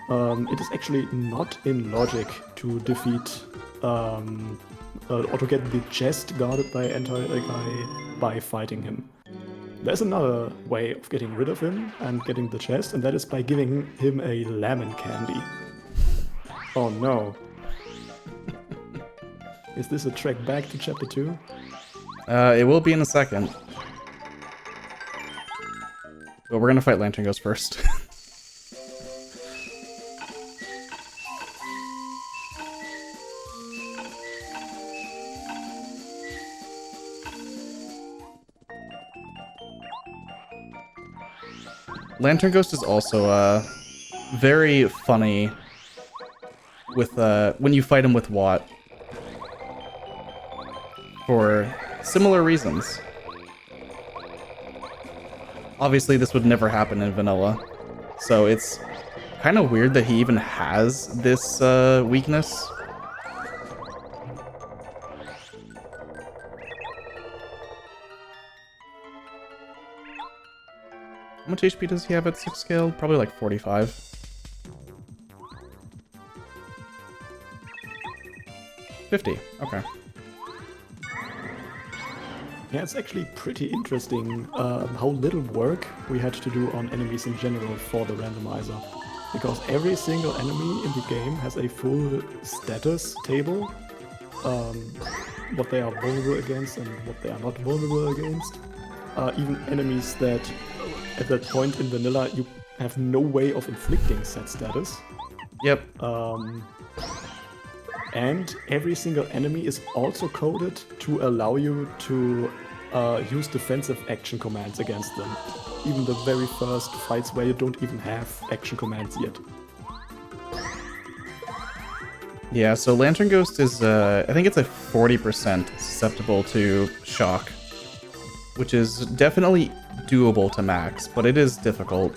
it is actually not in logic to defeat or to get the chest guarded by a guy by fighting him. There's another way of getting rid of him and getting the chest, and that is by giving him a lemon candy. Oh no. Is this a trek back to Chapter 2? It will be in a second. But we're gonna fight Lantern Ghost first. Lantern Ghost is also very funny with when you fight him with Watt for similar reasons. Obviously, this would never happen in vanilla, so it's kind of weird that he even has this weakness. How much HP does he have at 6 scale? Probably like 45. $50. Okay. Yeah, it's actually pretty interesting how little work we had to do on enemies in general for the randomizer. Because every single enemy in the game has a full status table, what they are vulnerable against and what they are not vulnerable against. Even enemies that at that point in vanilla you have no way of inflicting set status. Yep. And every single enemy is also coded to allow you to use defensive action commands against them. Even the very first fights where you don't even have action commands yet. Yeah, so Lantern Ghost is, I think it's a 40% susceptible to shock, which is definitely doable to max, but it is difficult.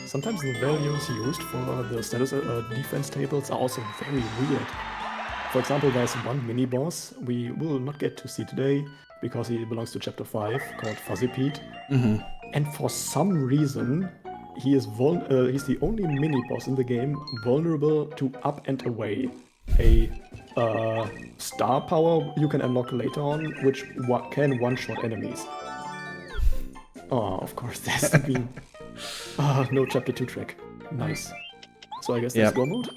Sometimes the values used for the status defense tables are also very weird. For example, there's one mini-boss we will not get to see today, because he belongs to Chapter 5, called Fuzzy Pete. And for some reason, he's the only mini-boss in the game vulnerable to Up and Away, a star power you can unlock later on, which can one-shot enemies. Oh, of course, there's been... no Chapter 2 track. Nice. So I guess that's go mode?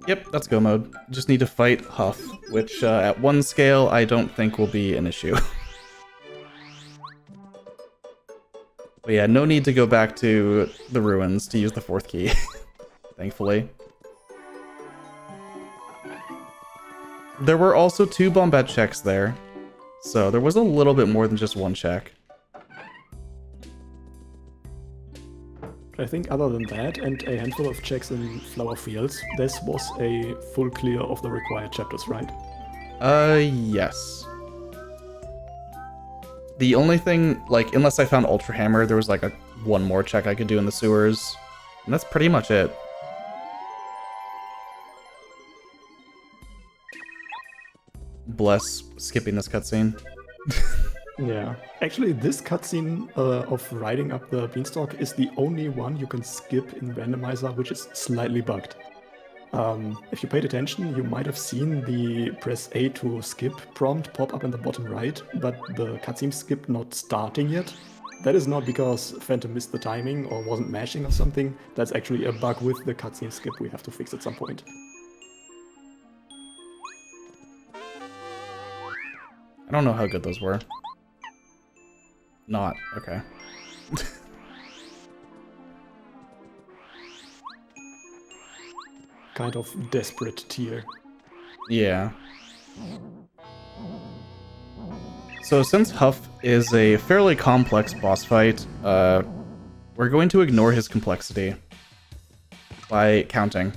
Yep, that's go mode. Just need to fight Huff, which at 1 scale I don't think will be an issue. But yeah, no need to go back to the ruins to use the 4th key, thankfully. There were also 2 Bombette checks there, so there was a little bit more than just 1 check. I think other than that, and a handful of checks in Flower Fields, this was a full clear of the required chapters, right? Yes. The only thing, like, unless I found Ultra Hammer, there was like one more check I could do in the sewers. And that's pretty much it. Bless skipping this cutscene. Yeah. Actually, this cutscene of riding up the beanstalk is the only one you can skip in Randomizer, which is slightly bugged. If you paid attention, you might have seen the press A to skip prompt pop up in the bottom right, but the cutscene skipped not starting yet. That is not because Phantom missed the timing or wasn't mashing or something. That's actually a bug with the cutscene skip we have to fix at some point. I don't know how good those were. Not. Okay. Kind of desperate tier. Yeah. So since Huff is a fairly complex boss fight, we're going to ignore his complexity by counting.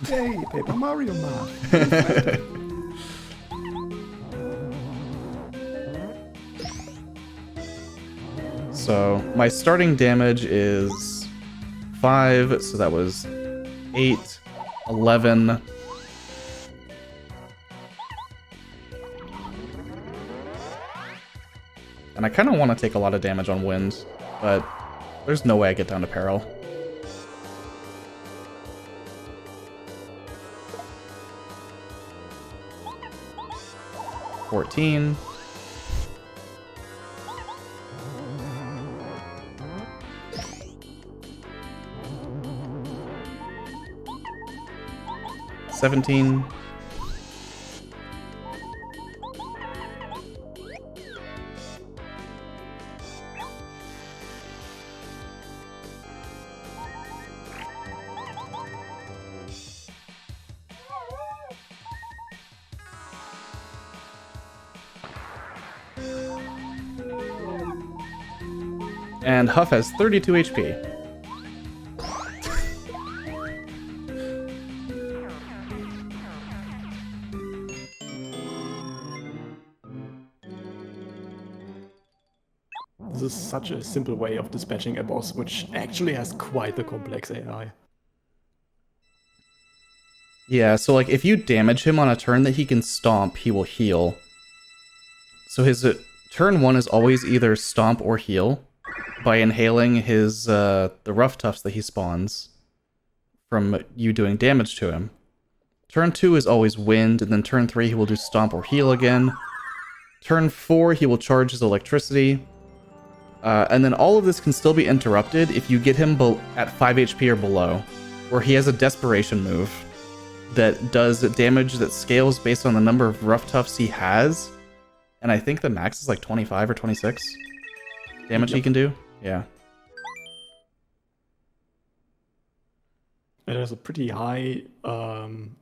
Hey, Paper Mario Math! So my starting damage is 5, so that was 8, 11. And I kind of want to take a lot of damage on wind, but there's no way I get down to peril. $14. $17. And Huff has 32 HP. This is such a simple way of dispatching a boss, which actually has quite the complex AI. Yeah, so like if you damage him on a turn that he can stomp, he will heal. So his turn 1 is always either stomp or heal by inhaling his the rough tufts that he spawns from you doing damage to him. Turn 2 is always wind, and then turn 3 he will do stomp or heal again. Turn 4 he will charge his electricity. And then all of this can still be interrupted if you get him at 5 HP or below, where he has a desperation move that does damage that scales based on the number of rough tufts he has. And I think the max is like 25 or 26 damage he can do. Yeah. It has a pretty high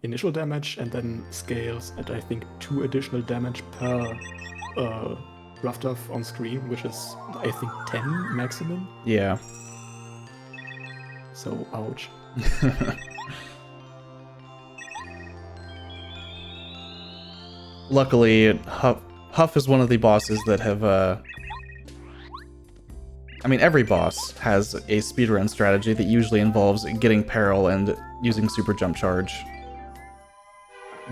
initial damage and then scales at I think 2 additional damage per rough tough on screen, which is I think 10 maximum. Yeah. So ouch. Luckily, Huff is one of the bosses that have, I mean, every boss has a speedrun strategy that usually involves getting Peril and using Super Jump Charge.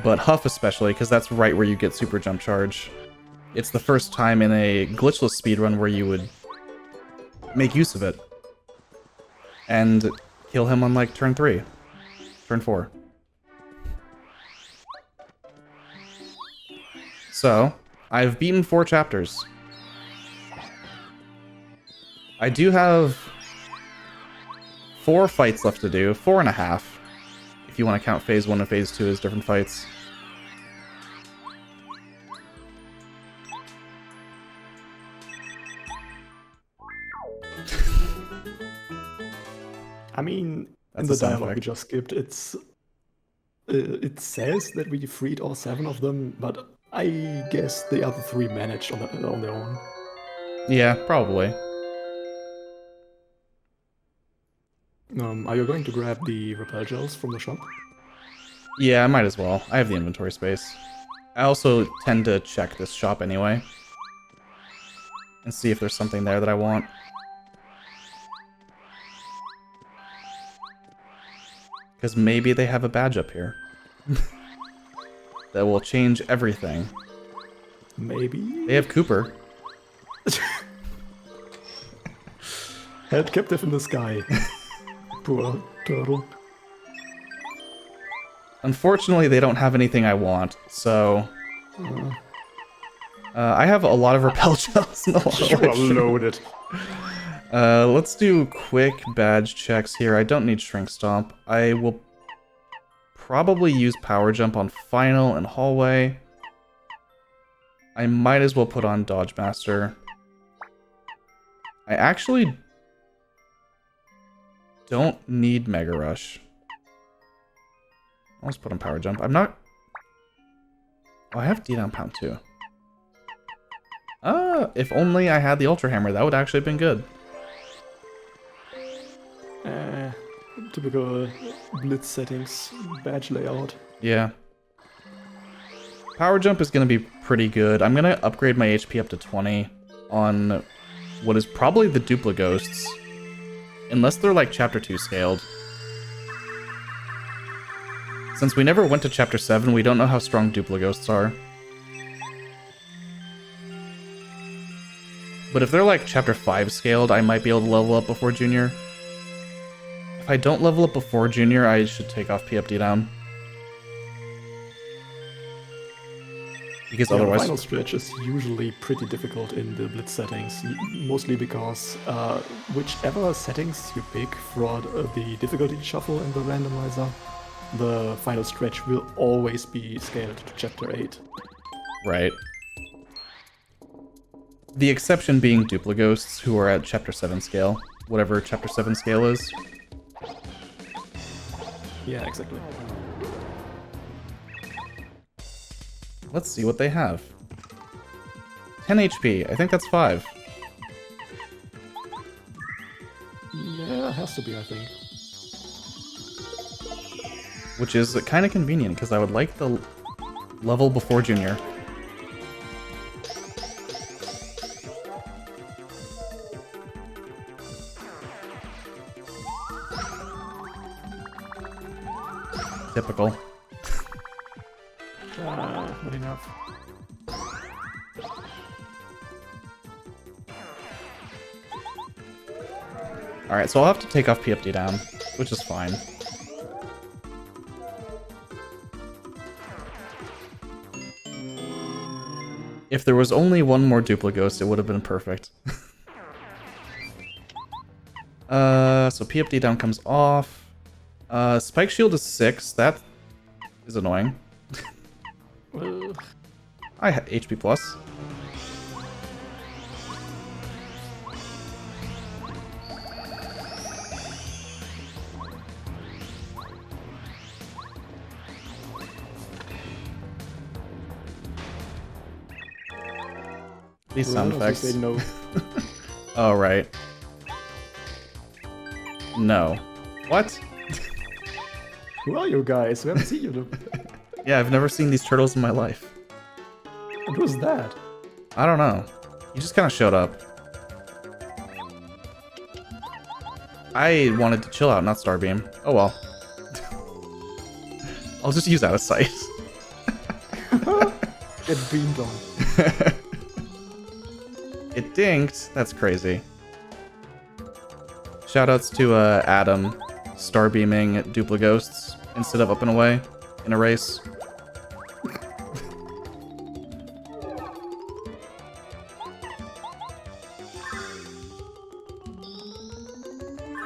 But Huff especially, because that's right where you get Super Jump Charge. It's the first time in a glitchless speedrun where you would make use of it. And kill him on, like, turn 3. Turn 4. So, I've beaten 4 chapters. I do have 4 fights left to do, 4.5, if you want to count phase 1 and phase 2 as different fights. I mean, That's in the a sound dialogue we effect. just skipped, it says that we freed all 7 of them, but I guess the other 3 managed on their own. Yeah, probably. Are you going to grab the repel gels from the shop? Yeah, I might as well. I have the inventory space. I also tend to check this shop anyway. And see if there's something there that I want. Because maybe they have a badge up here. That will change everything. Maybe? They have Cooper. Held captive in the sky. Poor turtle. Unfortunately, they don't have anything I want, so... I have a lot of repel gels and a lot of You are life. loaded. Let's do quick badge checks here. I don't need Shrink Stomp. I will probably use Power Jump on Final and Hallway. I might as well put on Dodge Master. I actually don't need Mega Rush. I'll just put on Power Jump. I'm not... Oh, I have D-Down Pound too. If only I had the Ultra Hammer, that would actually have been good. Typical Blitz settings, badge layout. Yeah. Power Jump is going to be pretty good. I'm going to upgrade my HP up to 20 on what is probably the Dupla Ghosts. Unless they're like Chapter 2 scaled. Since we never went to Chapter 7, we don't know how strong Dupla Ghosts are. But if they're like Chapter 5 scaled, I might be able to level up before Junior. If I don't level up before Junior, I should take off PFD down. Because Yeah, otherwise... the final stretch is usually pretty difficult in the Blitz settings, mostly because whichever settings you pick for the difficulty shuffle in the randomizer, the final stretch will always be scaled to Chapter 8. Right. The exception being Dupla Ghosts, who are at Chapter 7 scale. Whatever Chapter 7 scale is. Yeah, exactly. Let's see what they have. 10 HP. I think that's 5. Yeah, it has to be, I think. Which is kind of convenient, because I would like the level before Junior. Typical. Not enough. Alright, so I'll have to take off PFD down, which is fine. If there was only one more Dupla Ghost, it would have been perfect. So PFD down comes off. Spike Shield is 6. That is annoying. I have HP plus. These sound Well, as effects. you say no. Oh, right. No. What? Who are you guys? We haven't seen you. Yeah, I've never seen these turtles in my life. What was that? I don't know. You just kind of showed up. I wanted to chill out, not Starbeam. Oh well. I'll just use out of sight. Get beamed on. It dinked. That's crazy. Shoutouts to Adam starbeaming Duplighosts instead of up and away in a race.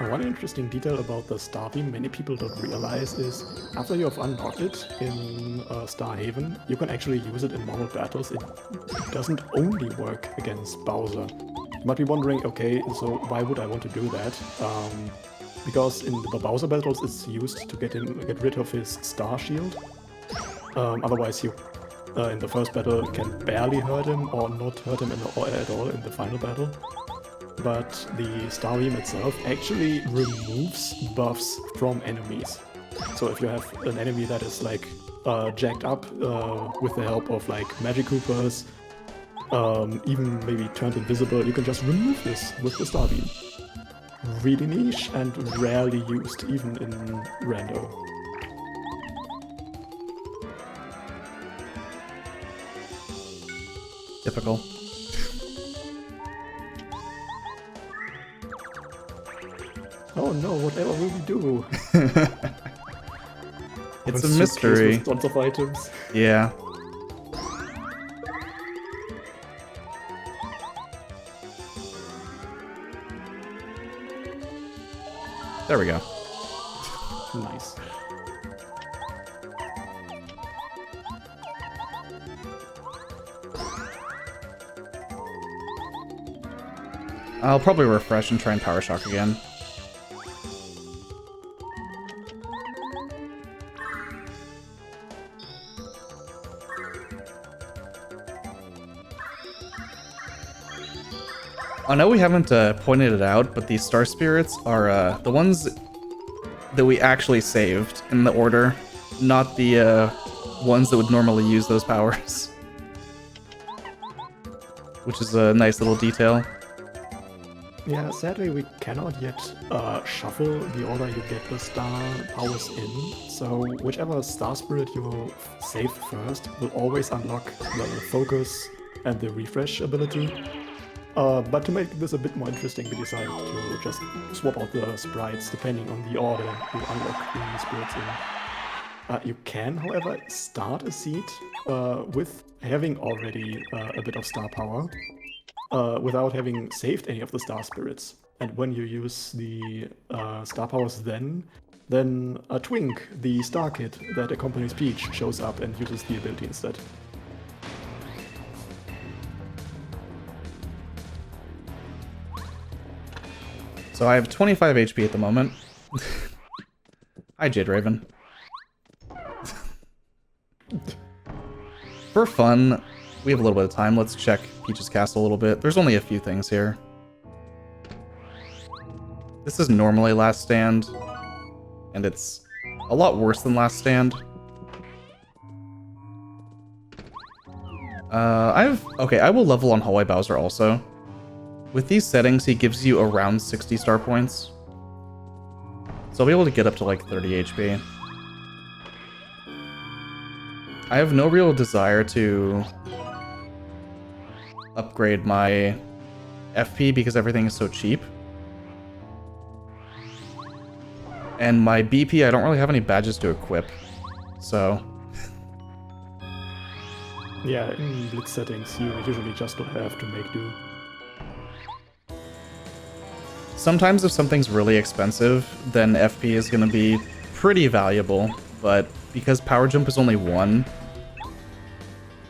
One interesting detail about the Starbeam many people don't realize is after you have unlocked it in Starhaven, you can actually use it in normal battles. It doesn't only work against Bowser. You might be wondering, okay, so why would I want to do that? Because in the Bowser battles, it's used to get rid of his Star Shield. Otherwise, you in the first battle can barely hurt him or not hurt him at all in the final battle. But the Starbeam itself actually removes buffs from enemies. So if you have an enemy that is like jacked up with the help of like Magic Coopers, even maybe turned invisible, you can just remove this with the Starbeam. Really niche and rarely used, even in Rando. Typical. Oh no, whatever will we do? It's a suitcase mystery. with tons of items. Yeah. There we go. Nice. I'll probably refresh and try and Power Shock again. I know we haven't pointed it out, but these Star Spirits are the ones that we actually saved in the order, not the ones that would normally use those powers. Which is a nice little detail. Yeah, sadly we cannot yet shuffle the order you get the star powers in, so whichever star spirit you save first will always unlock the focus and the refresh ability. But to make this a bit more interesting, we decided to just swap out the sprites depending on the order you unlock the spirits in. You can, however, start a seed with having already a bit of star power, without having saved any of the star spirits. And when you use the star powers then a Twink, the star kid that accompanies Peach, shows up and uses the ability instead. So I have 25 HP at the moment. Hi, Jade Raven. For fun, we have a little bit of time. Let's check Peach's castle a little bit. There's only a few things here. This is normally Last Stand, and it's a lot worse than Last Stand. Okay, I will level on Hallway Bowser also. With these settings, he gives you around 60 star points. So I'll be able to get up to like 30 HP. I have no real desire to upgrade my FP because everything is so cheap. And my BP, I don't really have any badges to equip. So... Yeah, in Blitz settings you usually just don't have to make do. Sometimes if something's really expensive, then FP is going to be pretty valuable, but because Power Jump is only 1,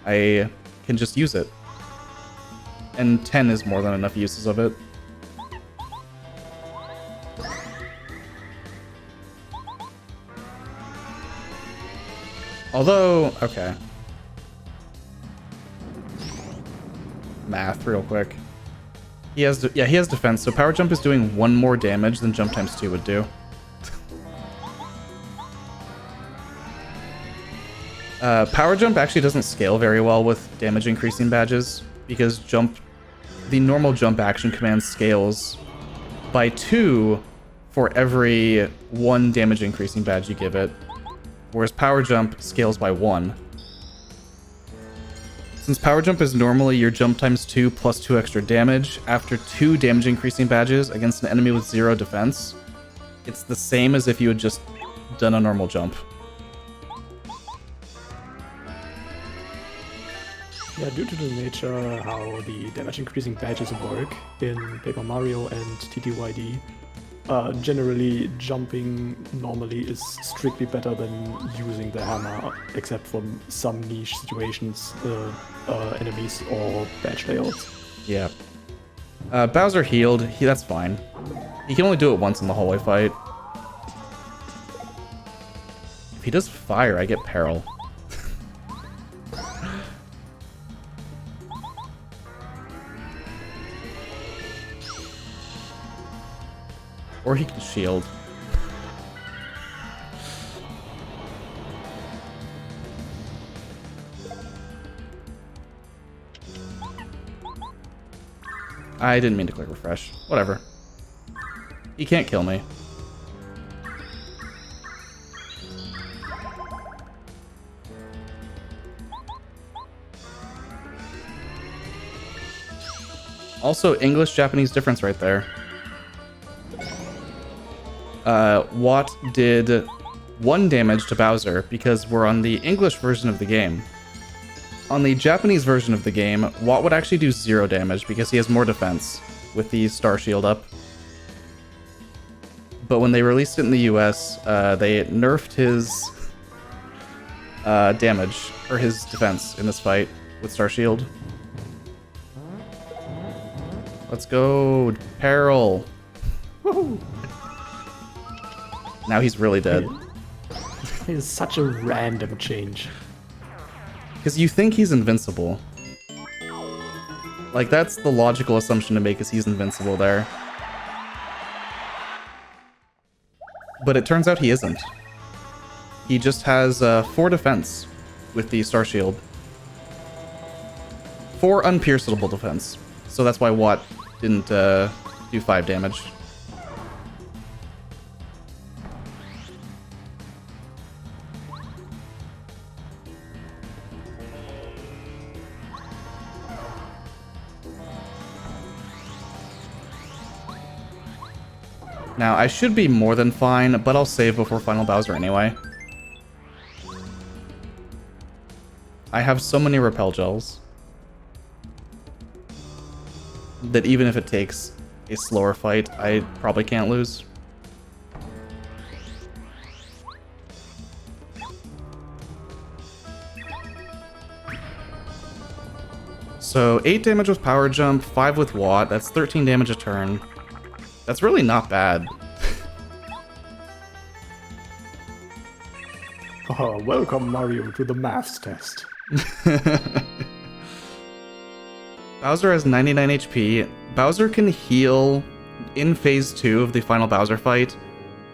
I can just use it. And 10 is more than enough uses of it. Although, okay. math real quick. He has defense, so power jump is doing 1 more damage than jump times 2 would do. Power jump actually doesn't scale very well with damage increasing badges because the normal jump action command scales by 2 for every 1 damage increasing badge you give it, whereas power jump scales by 1. Since power jump is normally your jump times 2 plus 2 extra damage, after 2 damage increasing badges against an enemy with 0 defense, it's the same as if you had just done a normal jump. Yeah, due to the nature how the damage increasing badges work in Paper Mario and TTYD, generally jumping normally is strictly better than using the hammer, except for some niche situations, enemies or badge layouts. Yeah. Bowser healed, that's fine. He can only do it once in the hallway fight. If he does fire, I get peril. Or he can shield. I didn't mean to click refresh. Whatever. He can't kill me. Also, English-Japanese difference right there. Watt did 1 damage to Bowser because we're on the English version of the game. On the Japanese version of the game, Watt would actually do 0 damage because he has more defense with the Star Shield up. But when they released it in the US, they nerfed his damage, or his defense in this fight with Star Shield. Let's go, Peril. Woohoo! Now he's really dead. It is such a random change. Because you think he's invincible. Like, that's the logical assumption to make, is he's invincible there. But it turns out he isn't. He just has 4 defense with the Star Shield. 4 unpierceable defense. So that's why Watt didn't do 5 damage. Now, I should be more than fine, but I'll save before Final Bowser anyway. I have so many repel gels that even if it takes a slower fight, I probably can't lose. So 8 damage with Power Jump, 5 with Watt, that's 13 damage a turn. That's really not bad. Oh, welcome Mario to the maths test. Bowser has 99 HP. Bowser can heal in Phase 2 of the final Bowser fight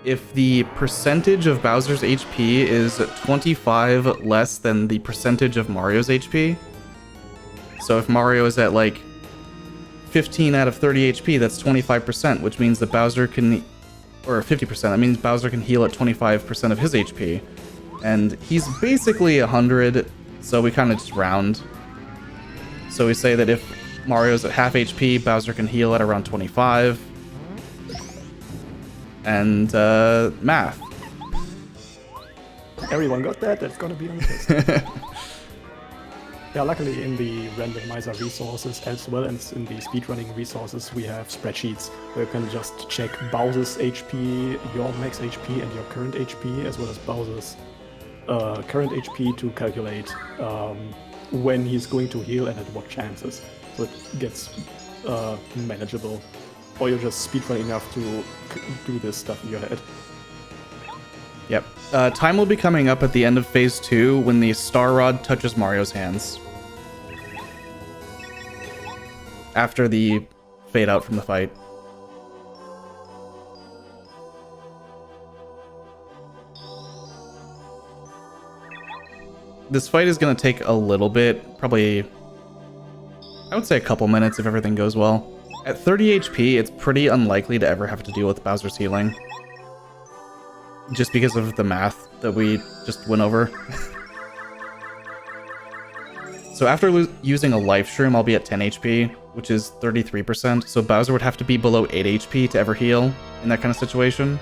if the percentage of Bowser's HP is 25 less than the percentage of Mario's HP. So if Mario is at like 15 out of 30 HP, that's 25%, which means that Bowser can, or 50%, that means Bowser can heal at 25% of his HP. And he's basically 100, so we kind of just round. So we say that if Mario's at half HP, Bowser can heal at around 25. And, math. Everyone got that? That's gonna be on the test. Yeah, luckily in the randomizer resources as well as in the speedrunning resources, we have spreadsheets where you can just check Bowser's HP, your max HP, and your current HP, as well as Bowser's current HP to calculate when he's going to heal and at what chances. So it gets manageable. Or you're just speedrun enough to do this stuff in your head. Yep. Time will be coming up at the end of Phase 2 when the Star Rod touches Mario's hands. after the fade out from the fight. This fight is going to take a little bit, probably, I would say a couple minutes if everything goes well. At 30 HP, it's pretty unlikely to ever have to deal with Bowser's healing. Just because of the math that we just went over. So after using a life shroom, I'll be at 10 HP, which is 33%. So Bowser would have to be below 8 HP to ever heal in that kind of situation.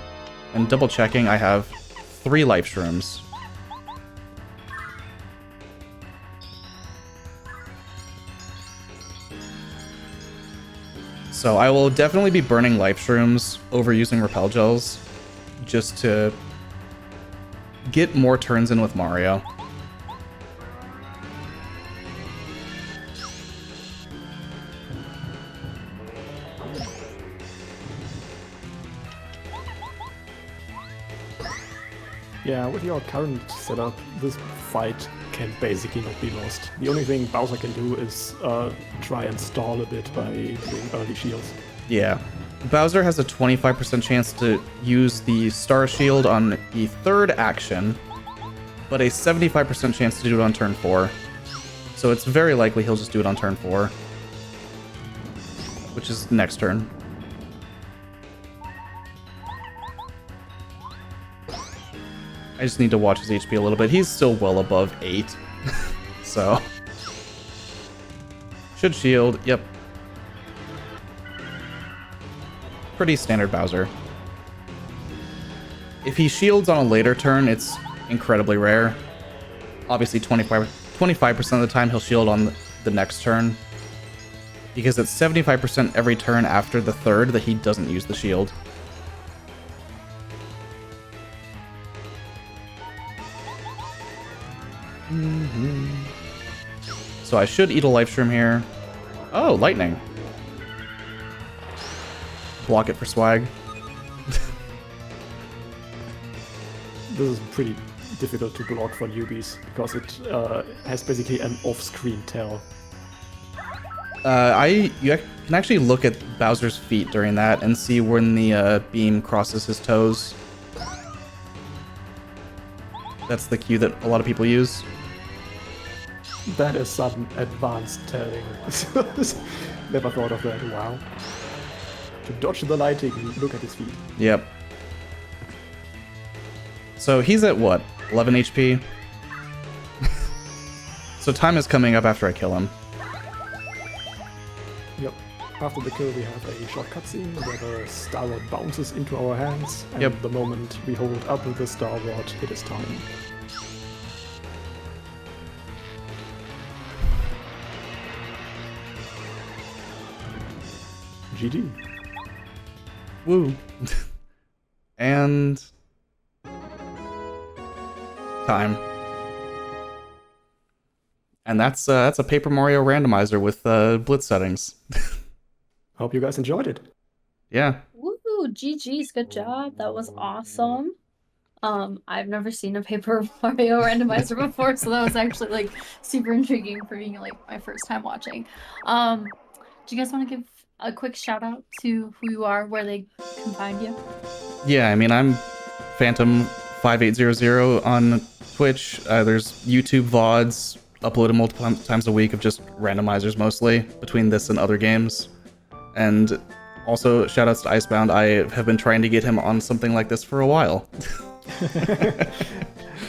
And double checking, I have 3 life shrooms. So I will definitely be burning life shrooms over using repel gels just to get more turns in with Mario. Yeah, with your current setup, this fight can basically not be lost. The only thing Bowser can do is try and stall a bit by doing early shields. Yeah. Bowser has a 25% chance to use the Star Shield on the 3rd action, but a 75% chance to do it on turn 4. So it's very likely he'll just do it on turn 4, which is next turn. I just need to watch his HP a little bit. He's still well above 8, so... Should shield, yep. Pretty standard Bowser. If he shields on a later turn, it's incredibly rare. Obviously 25% of the time he'll shield on the next turn. Because it's 75% every turn after the 3rd that he doesn't use the shield. So I should eat a life shroom here. Oh, lightning. Block it for swag. This is pretty difficult to block for newbies, because it has basically an off-screen tell. You can actually look at Bowser's feet during that and see when the beam crosses his toes. That's the cue that a lot of people use. That is some advanced telling. Never thought of that, wow. To dodge the lighting, look at his feet. Yep. So he's at what? 11 HP? So time is coming up after I kill him. Yep. After the kill we have a short cutscene where the Star Rod bounces into our hands, and Yep. the moment we hold up with the Star Rod, it is time. GG. Woo. And... time. And that's a Paper Mario randomizer with Blitz settings. Hope you guys enjoyed it. Yeah. Woo, GG's, good job. That was awesome. I've never seen a Paper Mario randomizer before, so that was actually like super intriguing for me, like my first time watching. Do you guys want to give a quick shout out to who you are, where they can find you? Yeah, I mean, I'm Phantom5800 on Twitch. There's YouTube VODs uploaded multiple times a week of just randomizers mostly, between this and other games. And also, shoutouts to Icebound. I have been trying to get him on something like this for a while.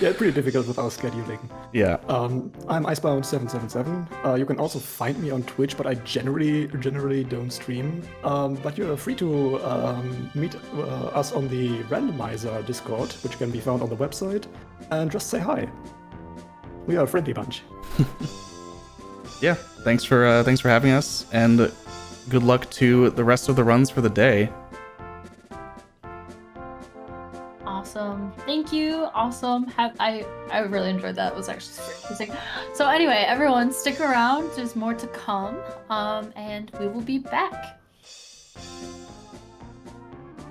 Yeah, pretty difficult with our scheduling. Yeah. I'm Icebound777. You can also find me on Twitch, but I generally don't stream. But you're free to meet us on the Randomizer Discord, which can be found on the website, and just say hi. We are a friendly bunch. Yeah, thanks for having us, and good luck to the rest of the runs for the day. Awesome. Thank you. Awesome. I really enjoyed that. It was actually super interesting. So anyway, everyone stick around. There's more to come. And we will be back.